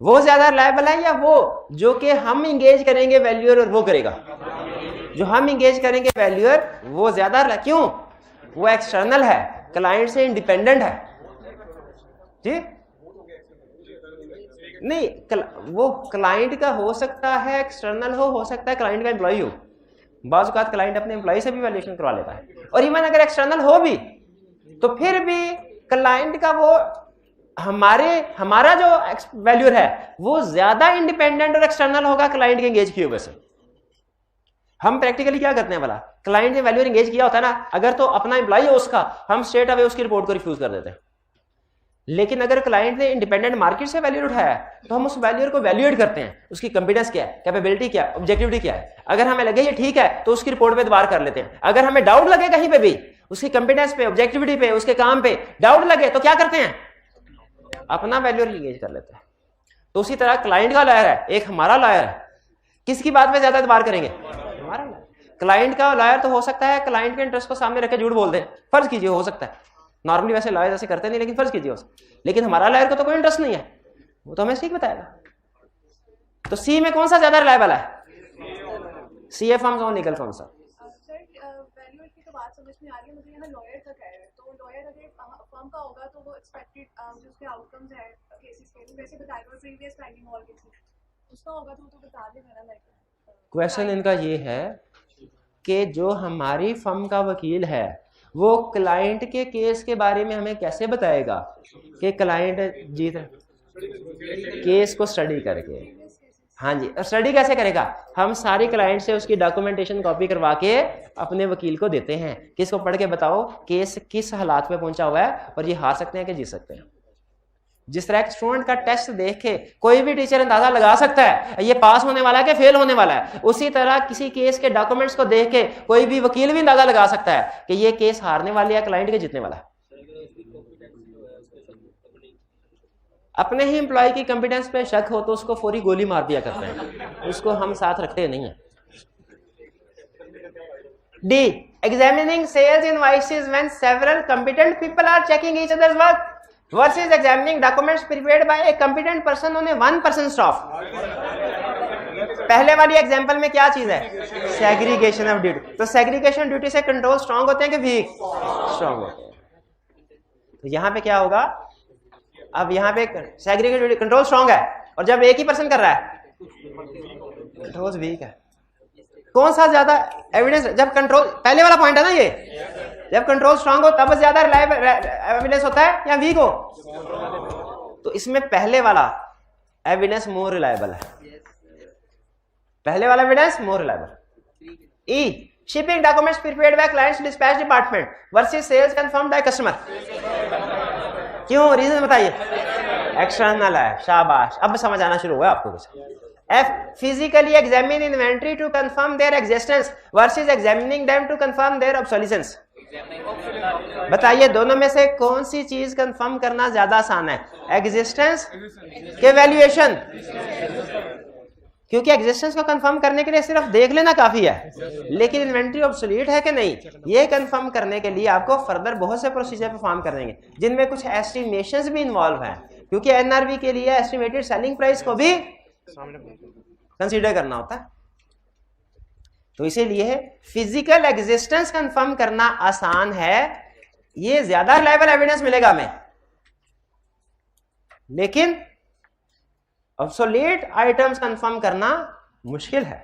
वो ज्यादा रिलायबल है या वो जो कि हम इंगेज करेंगे वैल्यूअर और वो करेगा? जो हम इंगेज करेंगे वैल्यूअर वो ज्यादा, क्यों? वो एक्सटर्नल है, क्लाइंट से इंडिपेंडेंट है। जी नहीं, वो क्लाइंट का हो सकता है एक्सटर्नल हो सकता है क्लाइंट का एम्प्लॉय हो। बाज़ औक़ात क्लाइंट अपने एम्प्लॉय से भी वैल्यूएशन करवा लेता है, और इवन अगर एक्सटर्नल हो भी तो फिर भी क्लाइंट का वो हमारा जो वैल्यूअर है वो ज्यादा इंडिपेंडेंट और एक्सटर्नल होगा क्लाइंट के एंगेज किए हुए से। हम प्रैक्टिकली क्या करते हैं भला, क्लाइंट ने वैल्यूअर एंगेज किया होता है ना, अगर तो अपना एम्प्लॉय हो उसका, हम स्ट्रेट अवे उसकी रिपोर्ट को रिफ्यूज कर देते हैं। लेकिन अगर क्लाइंट ने इंडिपेंडेंट मार्केट से वैल्यूअर उठाया है तो हम उस वैल्यूअर को वैल्यूएट करते हैं, उसकी कॉम्पिटेंस क्या है, कैपेबिलिटी क्या है, ऑब्जेक्टिविटी क्या है। अगर हमें लगे ये ठीक है तो उसकी रिपोर्ट पे दोबारा कर लेते हैं। अगर हमें डाउट लगे कहीं पे भी, उसकी कॉम्पिटेंस पे, ऑब्जेक्टिविटी पे, उसके काम पे डाउट लगे तो क्या करते हैं? अपना वैल्यूअर एंगेज कर लेते हैं। तो उसी तरह क्लाइंट का लॉयर है, एक हमारा लॉयर है, किसकी बात पे ज्यादा एतबार करेंगे? हमारा लॉयर। क्लाइंट का लॉयर तो हो सकता है क्लाइंट के इंटरेस्ट को सामने रख के झूठ बोल दे, फर्ज कीजिए हो सकता है, नॉर्मली वैसे लॉयर ऐसे करते नहीं, लेकिन फर्ज कीजिए हो सकता है। लेकिन हमारा लॉयर को तो कोई इंटरेस्ट नहीं है, वो तो हमें ठीक बताएगा। तो सी में कौन सा ज्यादा रिलायबल है? सी ए फर्म और लीगल फर्म। सर वैल्यूएट की तो बात समझ में आ रही है, मुझे यहाँ लॉयर का कह रहे हैं, तो लॉयर अगर फर्म का होगा तो वो एक्सपेक्टेड जो उसके आउटकम्स है केसेस के वैसे बताएगा, और प्रीवियस पेंडिंग और केसेस उसका होगा तो वो तो बता देगा ना। लाइक क्वेश्चन इनका ये है कि जो हमारी फर्म का वकील है वो क्लाइंट के केस के बारे में हमें कैसे बताएगा कि क्लाइंट जीत केस को स्टडी करके। हाँ जी, स्टडी कैसे करेगा? हम सारी क्लाइंट से उसकी डॉक्यूमेंटेशन कॉपी करवा के अपने वकील को देते हैं कि इसको पढ़ के बताओ केस किस हालात में पहुंचा हुआ है और ये हार सकते हैं कि जीत सकते हैं। जिस तरह एक स्टूडेंट का टेस्ट देख के कोई भी टीचर अंदाजा लगा सकता है ये पास होने वाला है कि फेल होने वाला है, उसी तरह किसी केस के डॉक्यूमेंट्स को देख के कोई भी वकील भी अंदाजा लगा सकता है कि ये केस हारने वाला है क्लाइंट के जीतने वाला है। अपने ही एम्प्लॉय की कॉम्पिटेंस पे शक हो तो उसको फौरी गोली मार दिया करते हैं, उसको हम साथ रखते नहीं है। D, examining sales invoices when several competent people are checking each other's work versus examining documents prepared by a competent person on a one person staff। पहले वाली एग्जांपल में क्या चीज है? Segregation of duty. तो सेग्रीगेशन ड्यूटी से कंट्रोल स्ट्रांग होते हैं कि वीक? स्ट्रांग होते हैं। तो यहां पे क्या होगा? अब यहां पे सेग्रीगेशन ड्यूटी कंट्रोल स्ट्रांग है और जब एक ही पर्सन कर रहा है कंट्रोल वीक है। कौन सा ज्यादा एविडेंस? जब कंट्रोल, पहले वाला पॉइंट है ना ये, जब कंट्रोल स्ट्रांग हो तब ज्यादा रिलायबल एविडेंस होता है या वीक हो? तो इसमें पहले वाला एविडेंस मोर रिलायबल है, पहले वाला evidence more reliable. E, shipping documents prepared by client's dispatch department versus sales confirmed by customer. क्यों? रीजन बताइए। एक्सटर्नल है, शाबाश, अब समझ आना शुरू हुआ आपको कुछ। F, physically examine inventory to confirm their existence versus examining them to confirm their obsolescence। बताइए दोनों में से कौन सी चीज कंफर्म करना ज्यादा आसान है? एग्जिस्टेंस के वैल्यूएशन? क्योंकि एग्जिस्टेंस को कंफर्म करने के लिए सिर्फ देख लेना काफी है, लेकिन इन्वेंट्री ऑब्सोलीट है कि नहीं ये कंफर्म करने के लिए आपको फर्दर बहुत से प्रोसीजर परफॉर्म करेंगे जिनमें कुछ एस्टिमेशंस भी इन्वॉल्व हैं, क्योंकि एनआरवी के लिए एस्टिमेटेड सेलिंग प्राइस को भी कंसीडर करना होता है। तो इसीलिए फिजिकल एग्जिस्टेंस कंफर्म करना आसान है, ये ज्यादा रिलायबल एविडेंस मिलेगा हमें, लेकिन ऑब्सोलीट आइटम्स कंफर्म करना मुश्किल है।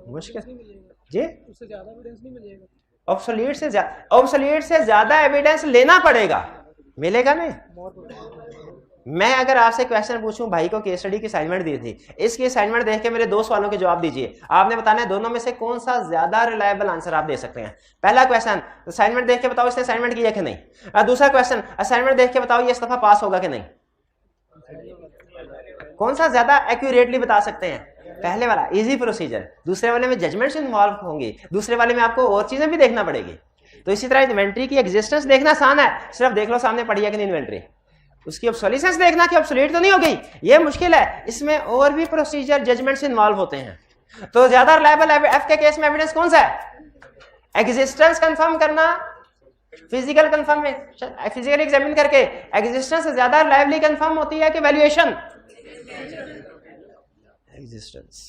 मुश्किल जी, उससे ज्यादा एविडेंस नहीं मिलेगा। ऑब्सोलीट से ज्यादा एविडेंस लेना पड़ेगा, मिलेगा नहीं। मैं अगर आपसे क्वेश्चन पूछूं, भाई को केस स्टडी की असाइनमेंट दी थी, इसकी असाइनमेंट देख के मेरे 2 सवालों के जवाब दीजिए, आपने बताना है दोनों में से कौन सा ज्यादा रिलायबल आंसर आप दे सकते हैं। पहला क्वेश्चन असाइनमेंट देख के बताओ इसने असाइनमेंट किया कि नहीं। दूसरा क्वेश्चन असाइनमेंट देख के बताओ ये इस दफा पास होगा कि नहीं। कौन सा ज्यादा एक्यूरेटली बता सकते हैं? पहले वाला इजी प्रोसीजर, दूसरे वाले में जजमेंट्स इन्वॉल्व होंगे, दूसरे वाले में आपको और चीजें भी देखना पड़ेगी। तो इसी तरह इन्वेंट्री की एग्जिस्टेंस देखना आसान है, सिर्फ देख लो सामने पड़ी है कि नहीं इन्वेंट्री। उसकी ऑब्सोलीसेंस देखना कि ऑब्सोलीट तो नहीं हो गई, ये मुश्किल है, इसमें और भी प्रोसीजर जजमेंट्स इन्वॉल्व होते हैं। तो ज्यादा रिलायबल एफ के केस में एविडेंस कौन सा है? एग्जिस्टेंस कंफर्म करना, फिजिकल कंफर्मेशन, फिजिकल एग्जामिन करके एग्जिस्टेंस से ज्यादा रिलायबली कंफर्म होती है कि वैल्यूएशन? एग्जिस्टेंस।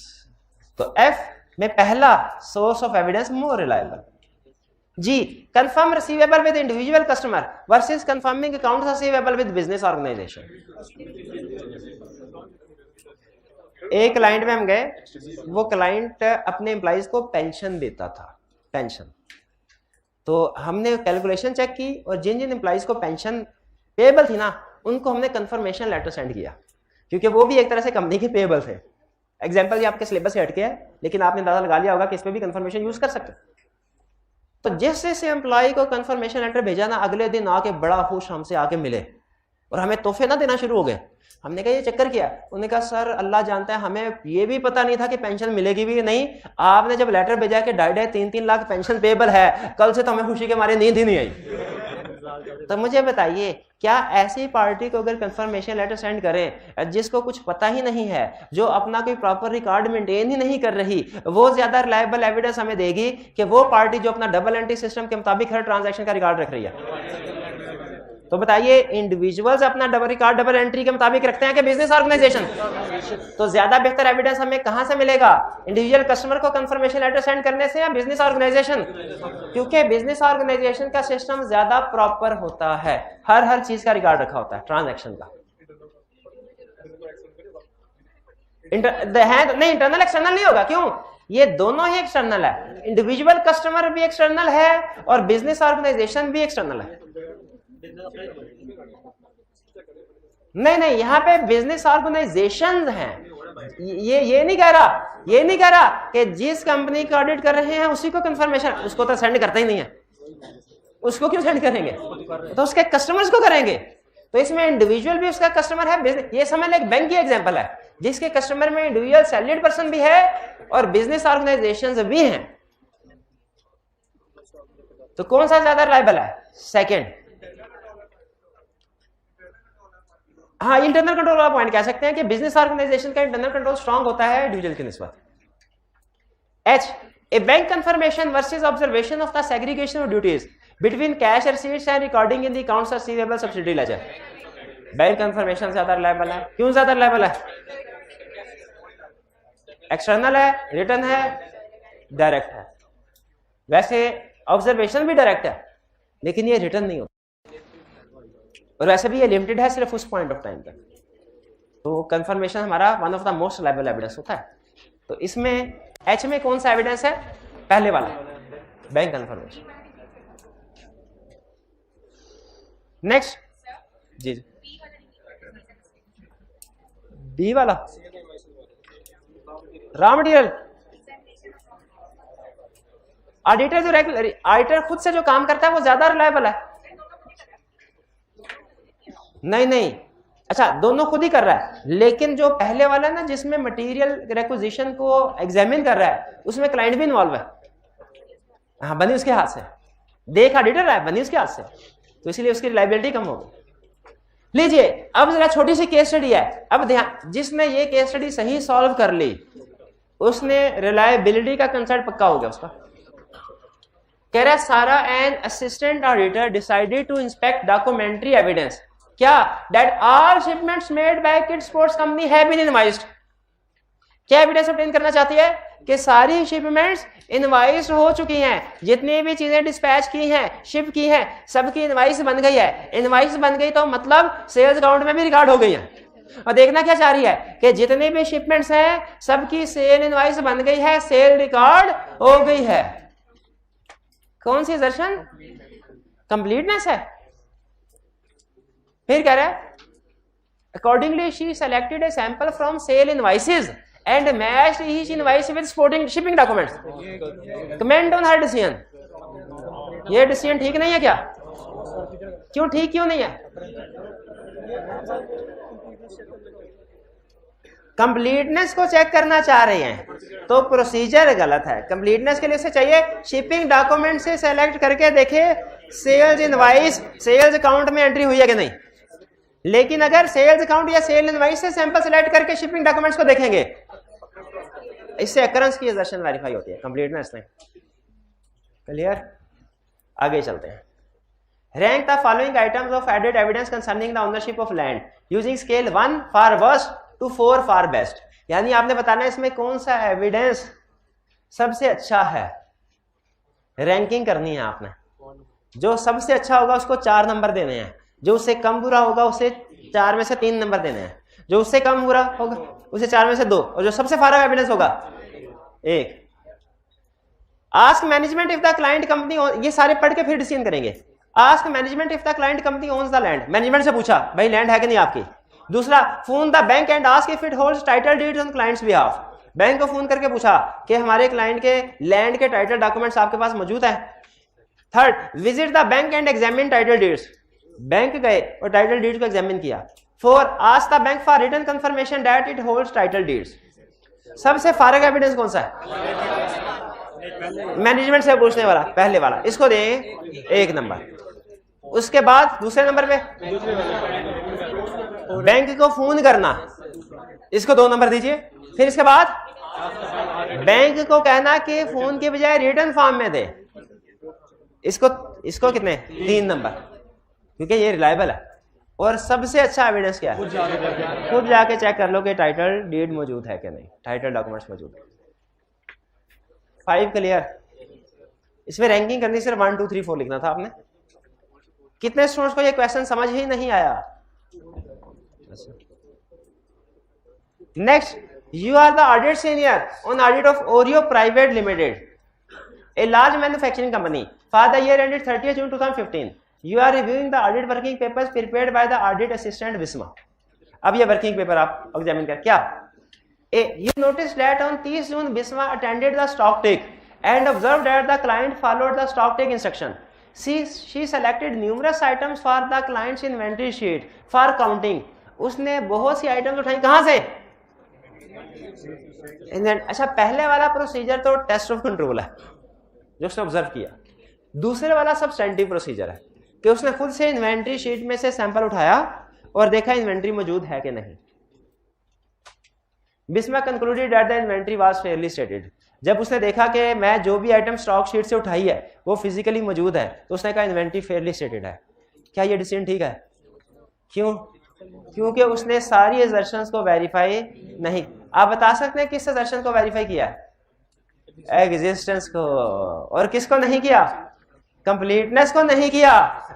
तो एफ में पहला source of evidence more reliable. जी, confirm receivable with individual customer versus confirming account receivable with business organisation. एक क्लाइंट में हम गए, वो क्लाइंट अपने एम्प्लॉइज को पेंशन देता था, पेंशन। तो हमने कैलकुलेशन चेक की और जिन जिन एम्प्लॉइज को पेंशन पेएबल थी ना, उनको हमने कंफर्मेशन लेटर सेंड किया, क्योंकि वो भी एक तरह से कंपनी के पेएबल थे। एग्जाम्पल ये आपके सिलेबस से हटके है, लेकिन आपने अंदाजा लगा लिया होगा कि इस पे भी कंफर्मेशन यूज कर सकते। तो जैसे से एम्प्लॉय को कंफर्मेशन लेटर भेजा ना, अगले दिन आके बड़ा खुश हमसे आके मिले और हमें तोहफे ना देना शुरू हो गए। हमने कहा ये चक्कर क्या? उन्होंने कहा सर अल्लाह जानता है, हमें ये भी पता नहीं था कि पेंशन मिलेगी भी नहीं। आपने जब लेटर भेजा कि 2.5-3 लाख पेंशन पेएबल है, कल से तो हमें खुशी के मारे नींद ही नहीं आई। तो मुझे बताइए, क्या ऐसी पार्टी को अगर कंफर्मेशन लेटर सेंड करें जिसको कुछ पता ही नहीं है, जो अपना कोई प्रॉपर रिकॉर्ड मेंटेन ही नहीं कर रही, वो ज्यादा रिलायबल एविडेंस हमें देगी कि वो पार्टी जो अपना डबल एंट्री सिस्टम के मुताबिक हर ट्रांजैक्शन का रिकॉर्ड रख रही है? तो बताइए, इंडिविजुअल्स अपना डबल एंट्री के मुताबिक रखते हैं कि बिजनेस ऑर्गेनाइजेशन? तो ज्यादा बेहतर एविडेंस हमें कहां से मिलेगा? इंडिविजुअल कस्टमर को कंफर्मेशन लेटर सेंड करने से या बिजनेस ऑर्गेनाइजेशन? क्योंकि बिजनेस ऑर्गेनाइजेशन का सिस्टम ज्यादा प्रॉपर होता है, हर चीज का रिकॉर्ड रखा होता है ट्रांजैक्शन का। नहीं, इंटरनल एक्सटर्नल नहीं होगा। क्यों? ये दोनों ही एक्सटर्नल है। इंडिविजुअल कस्टमर भी एक्सटर्नल है और बिजनेस ऑर्गेनाइजेशन भी एक्सटर्नल है। नहीं, यहां पे बिजनेस ऑर्गेनाइजेशन हैं। ये नहीं कह रहा कि जिस कंपनी का ऑडिट कर रहे हैं उसी को कंफर्मेशन, उसको तो सेंड करते ही नहीं है। उसको क्यों सेंड करेंगे? तो उसके कस्टमर्स को करेंगे। तो इसमें इंडिविजुअल भी उसका कस्टमर है। ये समझ लो एक बैंक की एग्जांपल है जिसके कस्टमर में इंडिविजुअल सैलरीड पर्सन भी है और बिजनेस ऑर्गेनाइजेशंस भी हैं। तो कौन सा ज्यादा रिलायबल है? सेकंड। हाँ, इंटरनल कंट्रोल वाला पॉइंट कह सकते हैं कि बिजनेस ऑर्गेनाइजेशन का इंटरनल कंट्रोल स्ट्रांग होता है इंडिविजुअल की निस्बत। H, a bank confirmation versus observation of the segregation of duties between cash receipts and recording in the accounts receivable subsidiary ledger. Bank confirmation ज्यादा रिलायबल है। क्यों ज्यादा रिलायबल है? एक्सटर्नल है, रिटर्न है, डायरेक्ट है। वैसे ऑब्जर्वेशन भी डायरेक्ट है लेकिन ये रिटर्न नहीं होता, और वैसे भी ये लिमिटेड है सिर्फ उस पॉइंट ऑफ टाइम तक। तो कंफर्मेशन हमारा one of the most reliable evidence होता है। तो इसमें एच में कौन सा एविडेंस है? पहले वाला, बैंक कंफर्मेशन। नेक्स्ट जी, बी वाला रॉ मटेरियल। ऑडिटर जो ऑडिटर खुद से जो काम करता है वो ज्यादा रिलायबल है। नहीं, अच्छा, दोनों खुद ही कर रहा है, लेकिन जो पहले वाला है ना जिसमें मटेरियल रिक्विजिशन को एग्जामिन कर रहा है उसमें क्लाइंट भी इन्वॉल्व है। हाँ, बनी उसके हाथ से, देख ऑडिटर है, बनी उसके हाथ से, तो इसलिए उसकी रिलायबिलिटी कम होगी। लीजिए, अब जरा छोटी सी केस स्टडी है। अब ध्यान, जिसने ये केस स्टडी सही सॉल्व कर ली उसने रिलायबिलिटी का कंसेप्ट पक्का हो गया उसका। कह रहा है सारा and assistant auditor decided to inspect documentary evidence क्या that all shipments made by Kid Sports Company have been invoiced। क्या एविडेंस ऑब्टेन करना चाहती है? कि सारी शिपमेंट्स इनवाइस हो चुकी हैं, जितनी भी चीजें डिस्पैच की हैं, शिप की हैं, सबकी इनवाइस बन गई है। इनवाइस बन गई तो मतलब सेल्स अकाउंट में भी रिकॉर्ड हो गई है। और देखना क्या चाह रही है कि जितनी भी शिपमेंट्स हैं सबकी सेल इनवाइस बन गई है, सेल रिकॉर्ड हो गई है। कौन सी असर्शन? कंप्लीटनेस है। फिर कह रहा है accordingly she selected a sample from sale invoices and matched each invoice with supporting shipping documents. Comment on हर डिसीजन। ये डिसीजन ठीक नहीं है क्या? क्यों ठीक क्यों नहीं है? कंप्लीटनेस को चेक करना चाह रहे हैं तो प्रोसीजर गलत है। कंप्लीटनेस के लिए से चाहिए शिपिंग डॉक्यूमेंट से सेलेक्ट करके देखे सेल्स इनवाइस सेल्स अकाउंट में एंट्री हुई है कि नहीं। लेकिन अगर सेल्स अकाउंट या सेल इनवाइस से सैंपल सेलेक्ट करके शिपिंग डॉक्यूमेंट्स को देखेंगे, इससे अकरेंस की असर्शन वेरीफाई होती है, कंप्लीटनेस नहीं। क्लियर? आगे चलते हैं। Rank the following items of aided evidence concerning the ownership of land using scale 1 for worst to 4 for best. यानी आपने बताना है इसमें कौन सा एविडेंस सबसे अच्छा है। रैंकिंग करनी है आपने। जो सबसे अच्छा होगा उसको 4 नंबर देने हैं, जो उससे कम बुरा होगा उसे 4 में से 3 नंबर देने हैं, जो उससे कम बुरा होगा उसे 4 में से 2, और जो सबसे फारा एविडेंस होगा 1। Ask management if the client company, ये सारे पढ़ के फिर डिसीजन करेंगे। Ask management if the client company owns the land. Management से पूछा भाई लैंड है कि नहीं आपकी। दूसरा, phone the bank and ask if it holds title deeds on clients behalf. Bank को फोन करके पूछा कि हमारे क्लाइंट के लैंड के टाइटल डॉक्यूमेंट्स आपके पास मौजूद हैं। Third, visit the bank and examine title deeds. Bank गए और टाइटल डीड्स को एग्जामिन किया। 4, ask the bank for written confirmation that it holds title deeds. सबसे फारग एविडेंस कौन सा है? मैनेजमेंट से पूछने वाला, पहले वाला, इसको दें 1 नंबर। उसके बाद दूसरे नंबर पे बैंक को फोन करना, इसको 2 नंबर दीजिए। फिर इसके बाद बैंक को कहना कि फोन के बजाय रिटर्न फॉर्म में दे, इसको कितने 3 नंबर, क्योंकि ये रिलायबल है। और सबसे अच्छा एविडेंस क्या है, खुद जाके चेक कर लो कि टाइटल डीड मौजूद है कि नहीं, टाइटल डॉक्यूमेंट्स मौजूद है। 5 क्लियर। इसमें रैंकिंग करनी सिर्फ 1 2 3 4 लिखना था आपने। कितने स्टूडेंट्स को ये क्वेश्चन समझ ही नहीं आया? Next, you are the audit senior on audit of Oreo Private Limited, a large manufacturing company, for the year ended 30th June 2015. You are reviewing the audit working papers prepared by the audit assistant Visma. अब ये वर्किंग पेपर आप एग्जामिन कर क्या? You noticed that on 30 June Visma attended the stock take and observed that the client followed the stock take instruction. She selected numerous items for the client's inventory sheet for counting. उसने बहुत सी आइटम्स उठाई, कहां से? अच्छा, पहले वाला प्रोसीजर तो टेस्ट ऑफ कंट्रोल है जो उसने ऑब्जर्व किया। दूसरे वाला सब्सटेंटिव प्रोसीजर है कि उसने खुद से इन्वेंट्री शीट में से सैंपल उठाया और देखा इन्वेंट्री मौजूद है कि नहीं। Bisma concluded that the inventory was fairly stated. जब उसने देखा कि मैं जो भी आइटम स्टॉक शीट से उठाई है वो फिजिकली मौजूद है, तो उसने कहा इन्वेंट्री फेयरली स्टेटेड है। क्या ये डिसीजन ठीक है? क्यों? क्योंकि उसने सारी असर्शंस को वेरीफाई नहीं। आप बता सकते हैं किस असर्शन को वेरीफाई किया? एग्जिस्टेंस को। और किसको नहीं किया? कंप्लीटनेस को नहीं किया,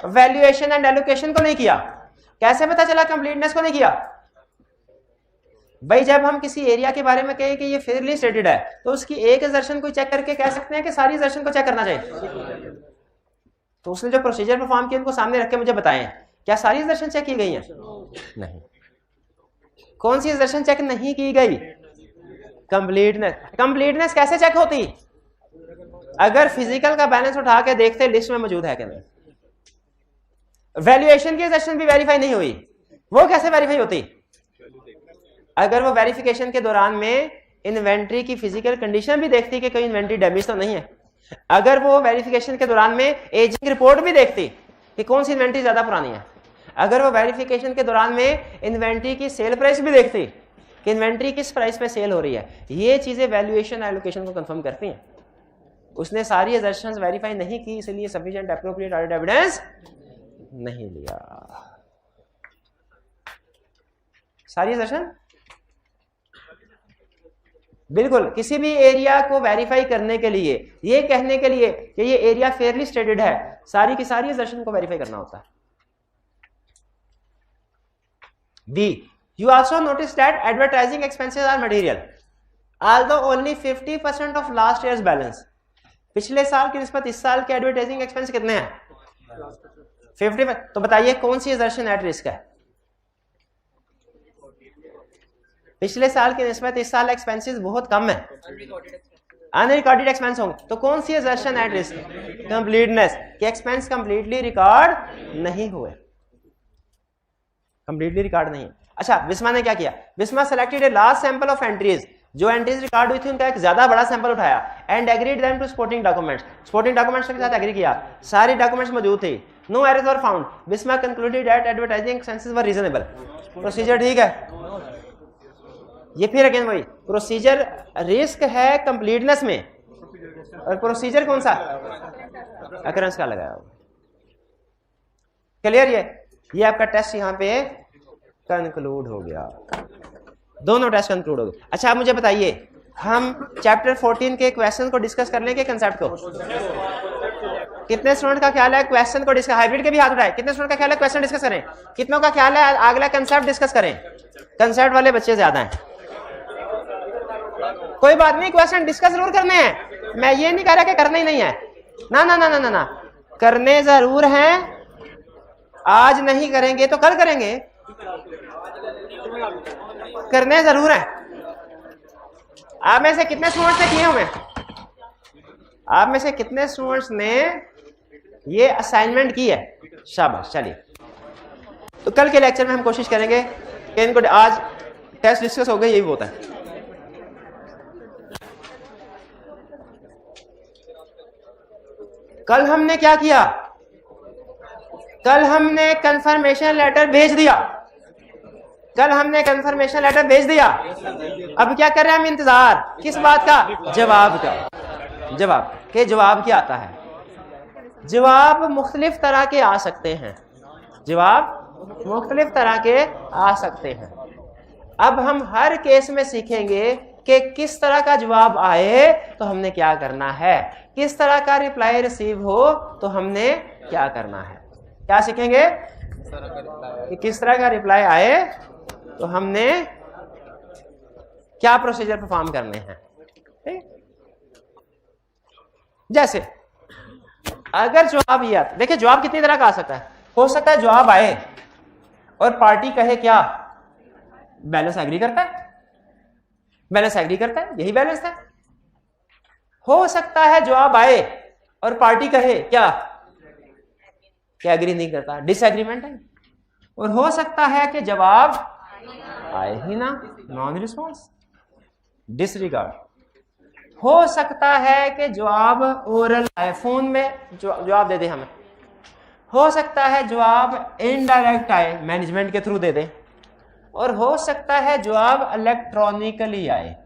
वैल्यूएशन एंड एलोकेशन को नहीं किया। कैसे पता चला कंप्लीटनेस को नहीं किया? भाई जब हम किसी एरिया के बारे में कहें कि ये फेयरली स्टेटेड है, तो उसकी एक असर्शन को चेक करके कह सकते हैं कि सारी असर्शन को चेक करना चाहिए। तो उसने जो प्रोसीजर परफॉर्म किया उनको सामने रख के मुझे बताएं, क्या सारी असर्शन चेक की गई हैं? नहीं। कौन सी असर्शन चेक नहीं की गई? कंप्लीटनेस। कंप्लीटनेस कैसे चेक होती? अगर फिजिकल का बैलेंस उठा के देखते लिस्ट में मौजूद है कि नहीं। वैल्यूएशन की असर्शन भी वेरीफाई नहीं हुई, वो कैसे वेरीफाई होती? अगर वो वेरिफिकेशन के दौरान में इन्वेंट्री की फिजिकल कंडीशन भी देखती कि कोई इन्वेंट्री डैमेज तो नहीं है। अगर वो वेरिफिकेशन के दौरान में एजिंग रिपोर्ट भी देखती कि कौन सी इन्वेंट्री ज्यादा पुरानी है। अगर वो वेरिफिकेशन के दौरान में इन्वेंट्री की सेल प्राइस भी देखती कि इन्वेंट्री किस प्राइस पे सेल हो रही है। ये चीजें वैल्यूएशन एलोकेशन को कंफर्म करती हैं। उसने सारी असर्शंस वेरीफाई नहीं की, इसलिए सफिशिएंट एप्रोप्रिएट ऑडिट एविडेंस नहीं लिया। सारी असर्शन बिल्कुल किसी भी एरिया को वेरीफाई करने के लिए, ये कहने के लिए कि ये एरिया फेयरली स्टेटेड है, सारी की सारी असर्शन को वेरीफाई करना होता है। B. You also notice that advertising expenses are material, although only 50% of last year's balance. पिछले साल की निस्बत इस साल के एडवर्टाइजिंग एक्सपेंस कितने हैं? 50। तो बताइए कौन सी असर्शन एट रिस्क है? पिछले साल की निस्बत इस साल एक्सपेंसेस बहुत कम है, अनरिकॉर्डेड एक्सपेंस होंगे। तो कौन सी असर्शन एट रिस्क? कंप्लीटनेस, कि एक्सपेंस कंप्लीटली रिकॉर्ड नहीं हुए, कंप्लीटली रिकॉर्ड नहीं। अच्छा, विस्मा ने क्या किया? Wisma selected a large sample of entries, जो एंट्रीज रिकॉर्ड हुई थी उनका एक ज्यादा बड़ा सैंपल उठाया and agreed them to supporting documents. Supporting documents के साथ एग्री किया, सारी डॉक्यूमेंट्स मौजूद थे। No errors were found. Wisma concluded that advertising expenses were reasonable. Procedure ठीक है। ये फिर अगेन वही प्रोसीजर, रिस्क है कंप्लीटनेस में, और प्रोसीजर कौन सा? अकरेंस का लगाया हुआ। क्लियर? ये आपका टेस्ट यहाँ पे कंक्लूड हो गया, दोनों टेस्ट कंक्लूड हो गए। अच्छा, आप मुझे बताइए, हम चैप्टर 14 के क्वेश्चन को डिस्कस कर लें कि कंसेप्ट को? कितने स्टूडेंट का ख्याल है क्वेश्चन को डिस्कस? हाइब्रिड के भी हाथ उठाए। कितने स्टूडेंट का ख्याल है क्वेश्चन डिस्कस करें? कितनों का ख्याल है अगला कंसेप्ट डिस्कस करें? कंसेप्ट वाले बच्चे ज्यादा हैं। कोई बात नहीं, क्वेश्चन डिस्कस जरूर करने हैं। मैं ये नहीं कह रहा कि करने ही नहीं है, ना ना ना ना ना ना, करने जरूर हैं। आज नहीं करेंगे तो कल करेंगे, करने जरूर है। आप में से कितने स्टूडेंट्स ने किए हुए? आप में से कितने स्टूडेंट्स ने ये असाइनमेंट की है? शाबाश। चलिए, तो कल के लेक्चर में हम कोशिश करेंगे कि इनको, आज टेस्ट डिस्कस हो गए, यही बहुत है। कल हमने क्या किया? कल हमने कंफर्मेशन लेटर भेज दिया, कल हमने कंफर्मेशन लेटर भेज दिया, अब क्या कर रहे हैं हम? इंतजार किस बात का? जवाब का। जवाब के जवाब क्या आता है? जवाब मुख्तलिफ तरह के आ सकते हैं, जवाब मुख्तलिफ तरह के आ सकते हैं। अब हम हर केस में सीखेंगे कि किस तरह का जवाब आए तो हमने क्या करना है, किस तरह का रिप्लाई रिसीव हो तो हमने क्या करना है। क्या सीखेंगे? कि किस तरह का रिप्लाई आए तो हमने क्या प्रोसीजर परफॉर्म करने हैं। जैसे अगर जवाब ये आता, देखिए जवाब कितनी तरह का आ सकता है। हो सकता है जवाब आए और पार्टी कहे क्या? बैलेंस एग्री करता है, बैलेंस एग्री करता है, यही बैलेंस है। हो सकता है जवाब आए और पार्टी कहे क्या? क्या एग्री नहीं करता, डिसएग्रीमेंट है। और हो सकता है कि जवाब आए ही ना, नॉन रिस्पॉन्स, डिसरिगार्ड। हो सकता है कि जवाब ओरल आए, फोन में जवाब दे दे हमें। हो सकता है जवाब इनडायरेक्ट आए, मैनेजमेंट के थ्रू दे दे। और हो सकता है जवाब इलेक्ट्रॉनिकली आए।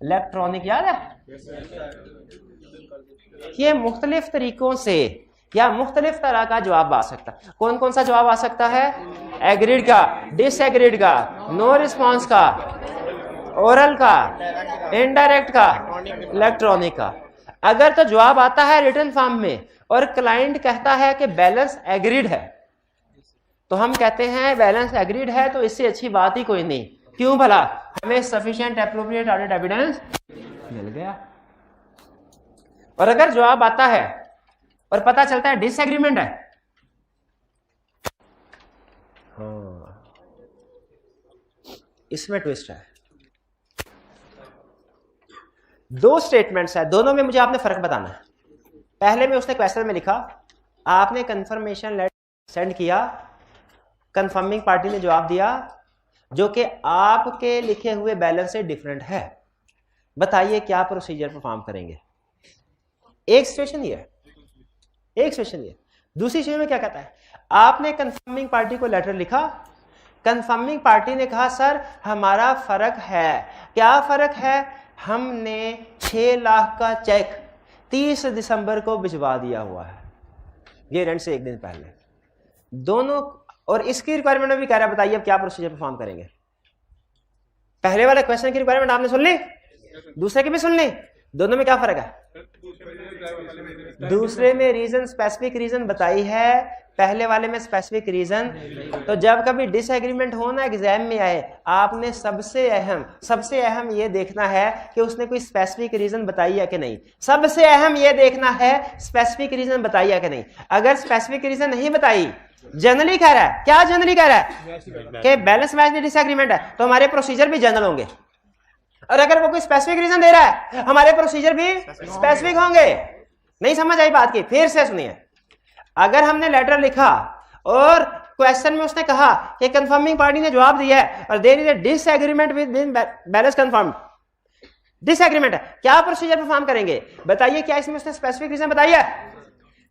इलेक्ट्रॉनिक याद है? ये मुख्तलिफ तरीकों से या मुख्तलिफ तरह का जवाब आ सकता है। कौन कौन सा जवाब आ सकता है? एग्रीड का, डिसएग्रीड का, नो रिस्पॉन्स का, ओरल का, इनडायरेक्ट का, इलेक्ट्रॉनिक का। अगर तो जवाब आता है रिटन फॉर्म में और क्लाइंट कहता है कि बैलेंस एग्रीड है, तो हम कहते हैं बैलेंस एग्रीड है तो इससे अच्छी बात ही कोई नहीं। क्यों भला? हमें सफिशिएंट एप्रोप्रिएट ऑडिट एविडेंस मिल गया। और अगर जवाब आता है और पता चलता है डिसएग्रीमेंट है, हाँ, इसमें ट्विस्ट है। दो स्टेटमेंट्स है, दोनों में मुझे आपने फर्क बताना है। पहले में उसने क्वेश्चन में लिखा आपने कंफर्मेशन लेटर सेंड किया, कंफर्मिंग पार्टी ने जवाब दिया जो कि आपके लिखे हुए बैलेंस से डिफरेंट है, बताइए क्या प्रोसीजर परफॉर्म करेंगे। एक सिचुएशन ये है, एक सिचुएशन ये। दूसरी सिचुएशन में क्या कहता है? आपने कंफर्मिंग पार्टी को लेटर लिखा, कंफर्मिंग पार्टी ने कहा सर हमारा फर्क है। क्या फर्क है? हमने 6 लाख का चेक 30 दिसंबर को भिजवा दिया हुआ है, ये रेंट से एक दिन पहले। दोनों, और इसकी रिक्वायरमेंट में भी कह रहा है बताइए अब क्या प्रोसीजर परफॉर्म करेंगे। पहले वाले क्वेश्चन की रिक्वायरमेंट आपने सुन ली, दूसरे की भी सुन ली, दोनों में क्या फर्क है? दूसरे में रीजन, स्पेसिफिक रीजन बताई है, पहले वाले में स्पेसिफिक रीजन। तो जब कभी डिसएग्रीमेंट हो ना एग्जाम में आए, आपने सबसे अहम ये देखना है कि उसने कोई स्पेसिफिक रीजन बताई है कि नहीं। सबसे अहम ये देखना है स्पेसिफिक रीजन बताई है कि नहीं। अगर स्पेसिफिक रीजन नहीं बताई, जनरली कह रहा है, क्या जनरली कह रहा है कि बैलेंस मैच में डिसएग्रीमेंट है, तो हमारे प्रोसीजर भी जनरल होंगे। और अगर वो कोई स्पेसिफिक रीजन दे रहा है, हमारे प्रोसीजर भी स्पेसिफिक होंगे। नहीं समझ आई बात की? फिर से सुनिए। अगर हमने लेटर लिखा और क्वेश्चन में उसने कहा कि कंफर्मिंग पार्टी ने जवाब दिया है और there is a disagreement with balance confirmed, disagreement है, क्या प्रोसीजर परफॉर्म करेंगे बताइए। क्या इसमें उसने स्पेसिफिक रीजन बताई है?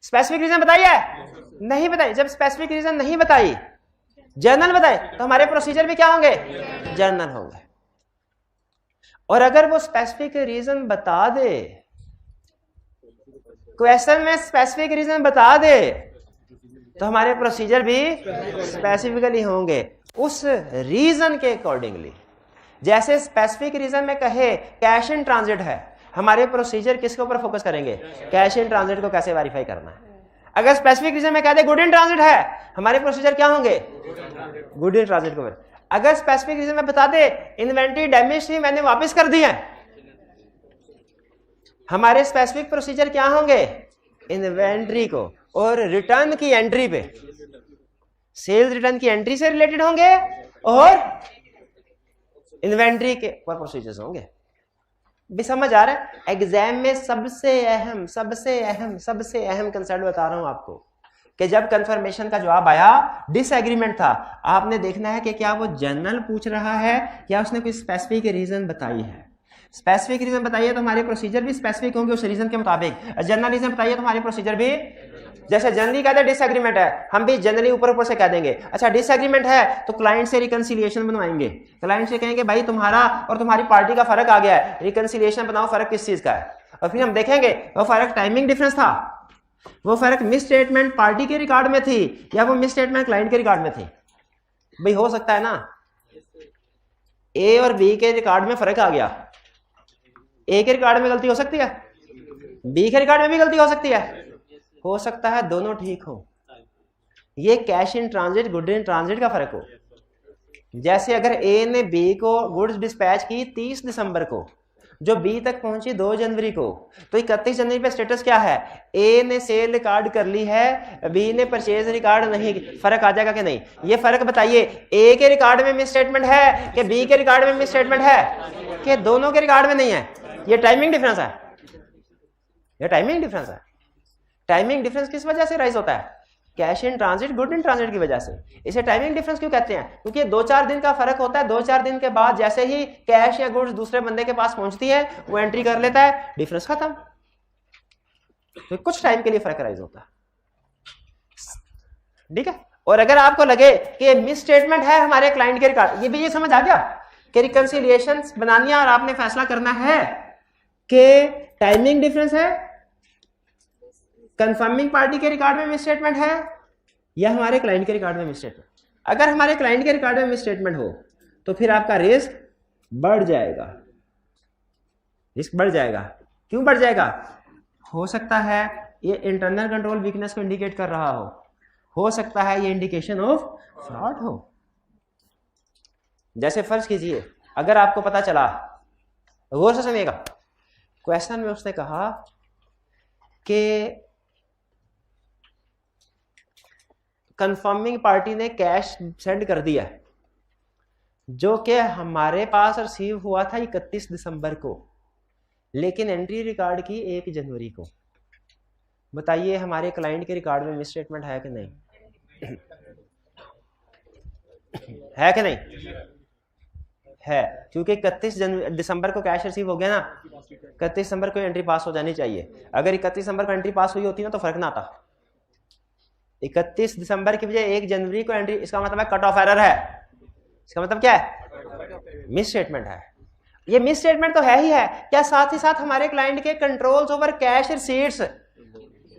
स्पेसिफिक रीजन बताई है? नहीं बताई। जब स्पेसिफिक रीजन नहीं बताई, जनरल बताए, तो हमारे प्रोसीजर भी क्या होंगे? जनरल होंगे। और अगर वो स्पेसिफिक रीजन बता दे, क्वेश्चन में स्पेसिफिक रीजन बता दे, तो हमारे प्रोसीजर भी स्पेसिफिकली होंगे उस रीजन के अकॉर्डिंगली। जैसे स्पेसिफिक रीजन में कहे कैश इन ट्रांजिट है, हमारे प्रोसीजर किसके ऊपर फोकस करेंगे? कैश इन ट्रांजिट को कैसे वेरीफाई करना है। अगर स्पेसिफिक रीजन में कह दे गुड इन ट्रांजिट है, हमारे प्रोसीजर क्या होंगे? गुड इन ट्रांजिट को। अगर स्पेसिफिक रीजन में बता दे इन्वेंटरी डैमेज थी, मैंने वापस कर दी है, हमारे स्पेसिफिक प्रोसीजर क्या होंगे? इन्वेंटरी को और रिटर्न की एंट्री पे, सेल्स रिटर्न की एंट्री से रिलेटेड होंगे और इन्वेंटरी के ऊपर प्रोसीजर्स होंगे। भी समझ आ रहा है? एग्जाम में सबसे अहम कंसेप्ट बता रहा हूं आपको कि जब कंफर्मेशन का जवाब आया डिसएग्रीमेंट था, आपने देखना है कि क्या वो जनरल पूछ रहा है या उसने कोई स्पेसिफिक रीजन बताई है। स्पेसिफिक रीजन बताइए तो हमारे प्रोसीजर भी स्पेसिफिक होंगे उस रीजन के मुताबिक। जनरल रीजन बताइए तो हमारे प्रोसीजर भी जैसे जनरली कहते हैं डिसएग्रीमेंट है, हम भी जनरली ऊपर ऊपर से कह देंगे। अच्छा डिसएग्रीमेंट है तो क्लाइंट से रिकंसिलिएशन बनवाएंगे, क्लाइंट से कहेंगे भाई तुम्हारा और तुम्हारी पार्टी का फर्क आ गया है, रिकंसिलिएशन बनाओ, फर्क किस चीज का है। और फिर हम देखेंगे वो फर्क टाइमिंग डिफरेंस था, वो फर्क मिस स्टेटमेंट पार्टी के रिकॉर्ड में थी या वो मिस स्टेटमेंट क्लाइंट के रिकॉर्ड में थी। भाई हो सकता है ना ए और बी के रिकॉर्ड में फर्क आ गया, ए के रिकॉर्ड में गलती हो सकती है, बी के रिकॉर्ड में भी गलती हो सकती है, हो सकता है दोनों ठीक हो। ये cash in transit good in transit का फर्क हो। जैसे अगर ए ने बी को गुड्स डिस्पैच की 30 दिसंबर को, जो बी तक पहुंची 2 जनवरी को, तो 31 जनवरी पे स्टेटस क्या है, ए ने सेल रिकॉर्ड कर ली है, बी ने परचेज रिकॉर्ड नहीं। फर्क आ जाएगा कि नहीं? ये फर्क बताइए, ए के रिकॉर्ड में मिस स्टेटमेंट है कि बी के रिकॉर्ड में मिस स्टेटमेंट है कि दोनों के रिकॉर्ड में नहीं है? ये टाइमिंग डिफरेंस है, ये टाइमिंग डिफरेंस है। टाइमिंग डिफरेंस किस वजह से राइज होता है? Cash in transit good in transit की वजह से। इसे टाइमिंग डिफरेंस क्यों कहते हैं? क्योंकि 2-4 दिन का फर्क होता है, 2-4 दिन के बाद जैसे ही कैश या गुड्स दूसरे बंदे के पास पहुंचती है वो एंट्री कर लेता है, डिफरेंस खत्म। तो कुछ टाइम के लिए फर्क राइज होता है, ठीक है। और अगर आपको लगे कि मिस स्टेटमेंट है हमारे क्लाइंट के रिकॉर्ड, ये भी ये समझ आ गया कि रिकंसिलिएशन बनानी है और आपने फैसला करना है कि टाइमिंग डिफरेंस है, कंफर्मिंग पार्टी के रिकॉर्ड में मिस स्टेटमेंट है या हमारे क्लाइंट के रिकॉर्ड में मिस स्टेटमेंट। अगर हमारे क्लाइंट के रिकॉर्ड में मिस स्टेटमेंट हो तो फिर आपका रिस्क बढ़ जाएगा, रिस्क बढ़ जाएगा। क्यों बढ़ जाएगा? हो सकता है ये इंटरनल कंट्रोल वीकनेस को इंडिकेट कर रहा हो सकता है ये इंडिकेशन ऑफ फ्रॉड हो। जैसे फर्ज कीजिए अगर आपको पता चला, गौर से सुनिएगा, क्वेश्चन में उसने कहा कि कंफर्मिंग पार्टी ने कैश सेंड कर दिया जो कि हमारे पास रिसीव हुआ था 31 दिसंबर को, लेकिन एंट्री रिकॉर्ड की 1 जनवरी को। बताइए हमारे क्लाइंट के रिकॉर्ड में मिस स्टेटमेंट है कि नहीं? है कि नहीं? है, क्योंकि 31 दिसंबर को कैश रिसीव हो गया ना, 31 दिसंबर को एंट्री पास हो जानी चाहिए। अगर 31 दिसंबर को एंट्री पास हुई होती ना तो फर्क ना आता। 31 दिसंबर की बजाय 1 जनवरी को एंट्री, इसका मतलब है कट ऑफ एरर है। इसका मतलब क्या है? मिस स्टेटमेंट है। ये मिस स्टेटमेंट तो है ही है, क्या साथ ही साथ हमारे क्लाइंट के कंट्रोल्स ओवर कैश रिसीट्स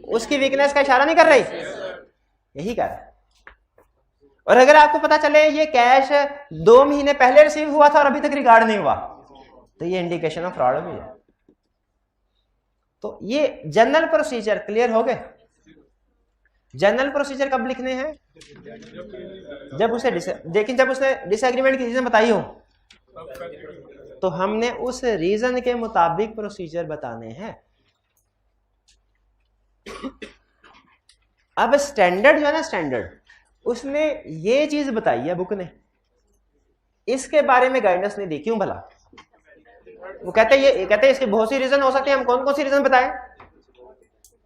उसकी वीकनेस का इशारा नहीं कर रही? यही कह रहा है। और अगर आपको पता चले ये कैश 2 महीने पहले रिसीव हुआ था और अभी तक रिकॉर्ड नहीं हुआ, तो ये इंडिकेशन ऑफ फ्रॉड भी है। तो ये जनरल प्रोसीजर क्लियर हो गए। जनरल प्रोसीजर कब लिखने हैं? जब उसे लेकिन जब उसने डिसएग्रीमेंट की रीजन बताई हो तो हमने उस रीजन के मुताबिक प्रोसीजर बताने हैं। अब स्टैंडर्ड जो है ना, स्टैंडर्ड उसने ये चीज बताई है बुक ने, इसके बारे में गाइडेंस नहीं दी। क्यों भला? वो कहते हैं इसके बहुत सी रीजन हो सकते हैं, हम कौन कौन सी रीजन बताएं?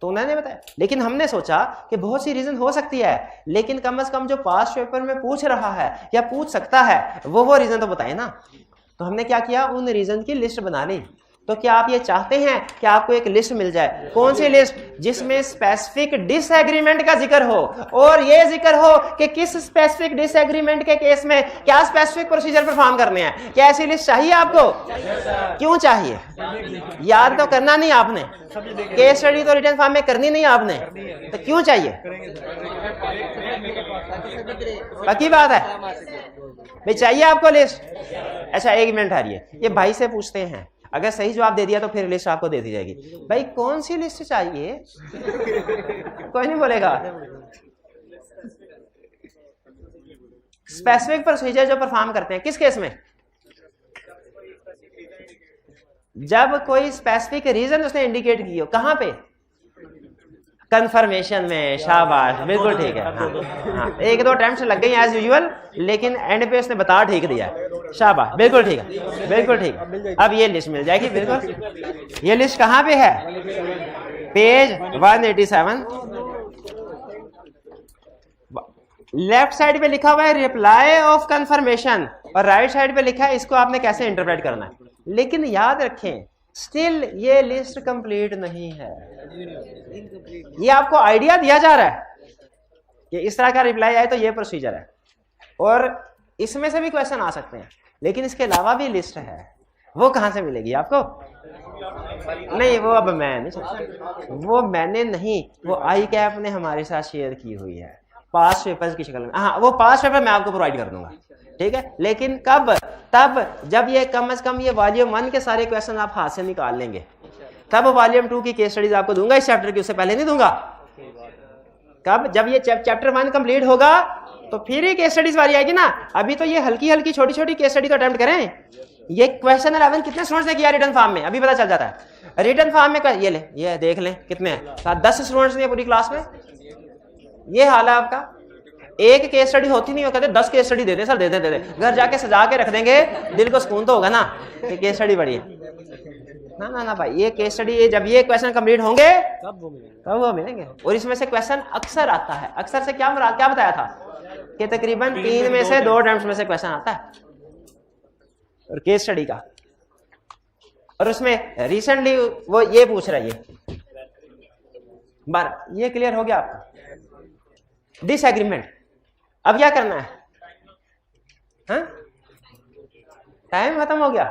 तो उन्होंने बताया, लेकिन हमने सोचा कि बहुत सी रीजन हो सकती है, लेकिन कम से कम जो पास्ट पेपर में पूछ रहा है या पूछ सकता है वो रीजन तो बताए ना। तो हमने क्या किया, उन रीजन की लिस्ट बना ली। तो क्या आप ये चाहते हैं कि आपको एक लिस्ट मिल जाए? कौन सी लिस्ट? जिसमें स्पेसिफिक डिसएग्रीमेंट का जिक्र हो और ये जिक्र हो कि किस स्पेसिफिक डिसएग्रीमेंट के केस में क्या स्पेसिफिक प्रोसीजर परफॉर्म करने हैं। क्या ऐसी लिस्ट चाहिए आपको? क्यों चाहिए? याद तो करना नहीं आपने, केस स्टडी तो रिटन फॉर्म में करनी नहीं आपने, तो क्यों चाहिए? पक्की बात है भाई, चाहिए आपको लिस्ट? अच्छा 1 मिनट आ रही है, ये भाई से पूछते हैं, अगर सही जवाब दे दिया तो फिर लिस्ट आपको दे दी जाएगी। भाई कौन सी लिस्ट चाहिए? कोई नहीं बोलेगा। स्पेसिफिक प्रोसीजर जो परफॉर्म करते हैं किस केस में? जब कोई स्पेसिफिक रीजन उसने इंडिकेट की हो। कहां पे? कंफर्मेशन में। शाबाश, बिल्कुल ठीक है। हाँ, 1-2 अटेम्प्ट्स लग गई एज यूजुअल, लेकिन एंड पे उसने बता ठीक दिया। शाबाश, बिल्कुल ठीक है, बिल्कुल ठीक। अब ये लिस्ट मिल जाएगी बिल्कुल। ये लिस्ट कहाँ पे है? पेज 187। लेफ्ट साइड पे लिखा हुआ है रिप्लाई ऑफ कंफर्मेशन और राइट साइड पे लिखा है इसको आपने कैसे इंटरप्रेट करना है। लेकिन याद रखें स्टिल ये लिस्ट कंप्लीट नहीं है। ये आपको आइडिया दिया जा रहा है कि इस तरह का रिप्लाई आए तो ये प्रोसीजर है, और इसमें से भी क्वेश्चन आ सकते हैं, लेकिन इसके अलावा भी लिस्ट है। वो कहां से मिलेगी आपको? नहीं, वो अब मैं नहीं सकता, वो मैंने नहीं, वो आई कैप ने हमारे साथ शेयर की हुई है पास पेपर्स की शक्ल में। हाँ, वो पास पेपर मैं आपको प्रोवाइड कर दूंगा, ठीक है। लेकिन कब? तब जब ये कम से कम ये वॉल्यूम 1 के सारे क्वेश्चन आप हाथ से निकाल लेंगे, तब वॉल्यूम 2 की केस स्टडीज आपको दूंगा इस चैप्टर की, उससे पहले नहीं दूंगा। कब? जब ये चैप्टर 1 कंप्लीट होगा तो फिर ही केस स्टडीज वाली आएगी ना। अभी तो ये हल्की हल्की छोटी छोटी केस स्टडी तो अटेम्प्ट करें। ये क्वेश्चन 11 कितने स्टूडेंट्स ने किया रिटर्न फॉर्म में, अभी पता चल जाता है। रिटर्न फॉर्म में ये ले, ये देख लें कितने हैं, 10 स्टूडेंट्स ने पूरी क्लास में। ये हाल है आपका। एक केस स्टडी होती नहीं, वो कहते 10 केस स्टडी दे दे सर, दे दे। घर जाके सजा के रख देंगे, दिल को सुकून तो होगा ना कि केस स्टडी बड़ी है। ना ना ना भाई, ये केस स्टडी, जब ये क्वेश्चन कंप्लीट होंगे तब वो मिलेंगे। और इसमें से क्वेश्चन अक्सर आता है। अक्सर से क्या बताया था कि तकरीबन 3 में से 2 अटेम्प्ट्स में से क्वेश्चन आता है और केस स्टडी का। और उसमें रिसेंटली वो ये पूछ रहा है, ये क्लियर हो गया आपका? डिसएग्रीमेंट। अब क्या करना है? हाँ, टाइम खत्म हो गया।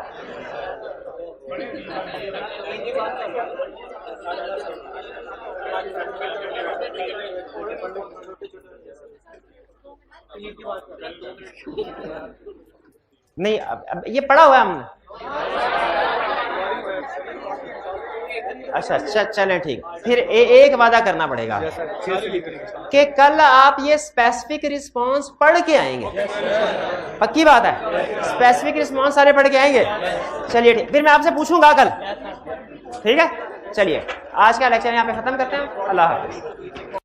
नहीं, अब ये पढ़ा हुआ है हमने। अच्छा, चलें ठीक। फिर एक वादा करना पड़ेगा कि कल आप ये स्पेसिफिक रिस्पांस पढ़ के आएंगे। पक्की बात है, स्पेसिफिक रिस्पांस सारे पढ़ के आएंगे। चलिए ठीक, फिर मैं आपसे पूछूंगा कल, ठीक है। चलिए आज का लेक्चर यहाँ पे खत्म करते हैं। अल्लाह हाफिज़।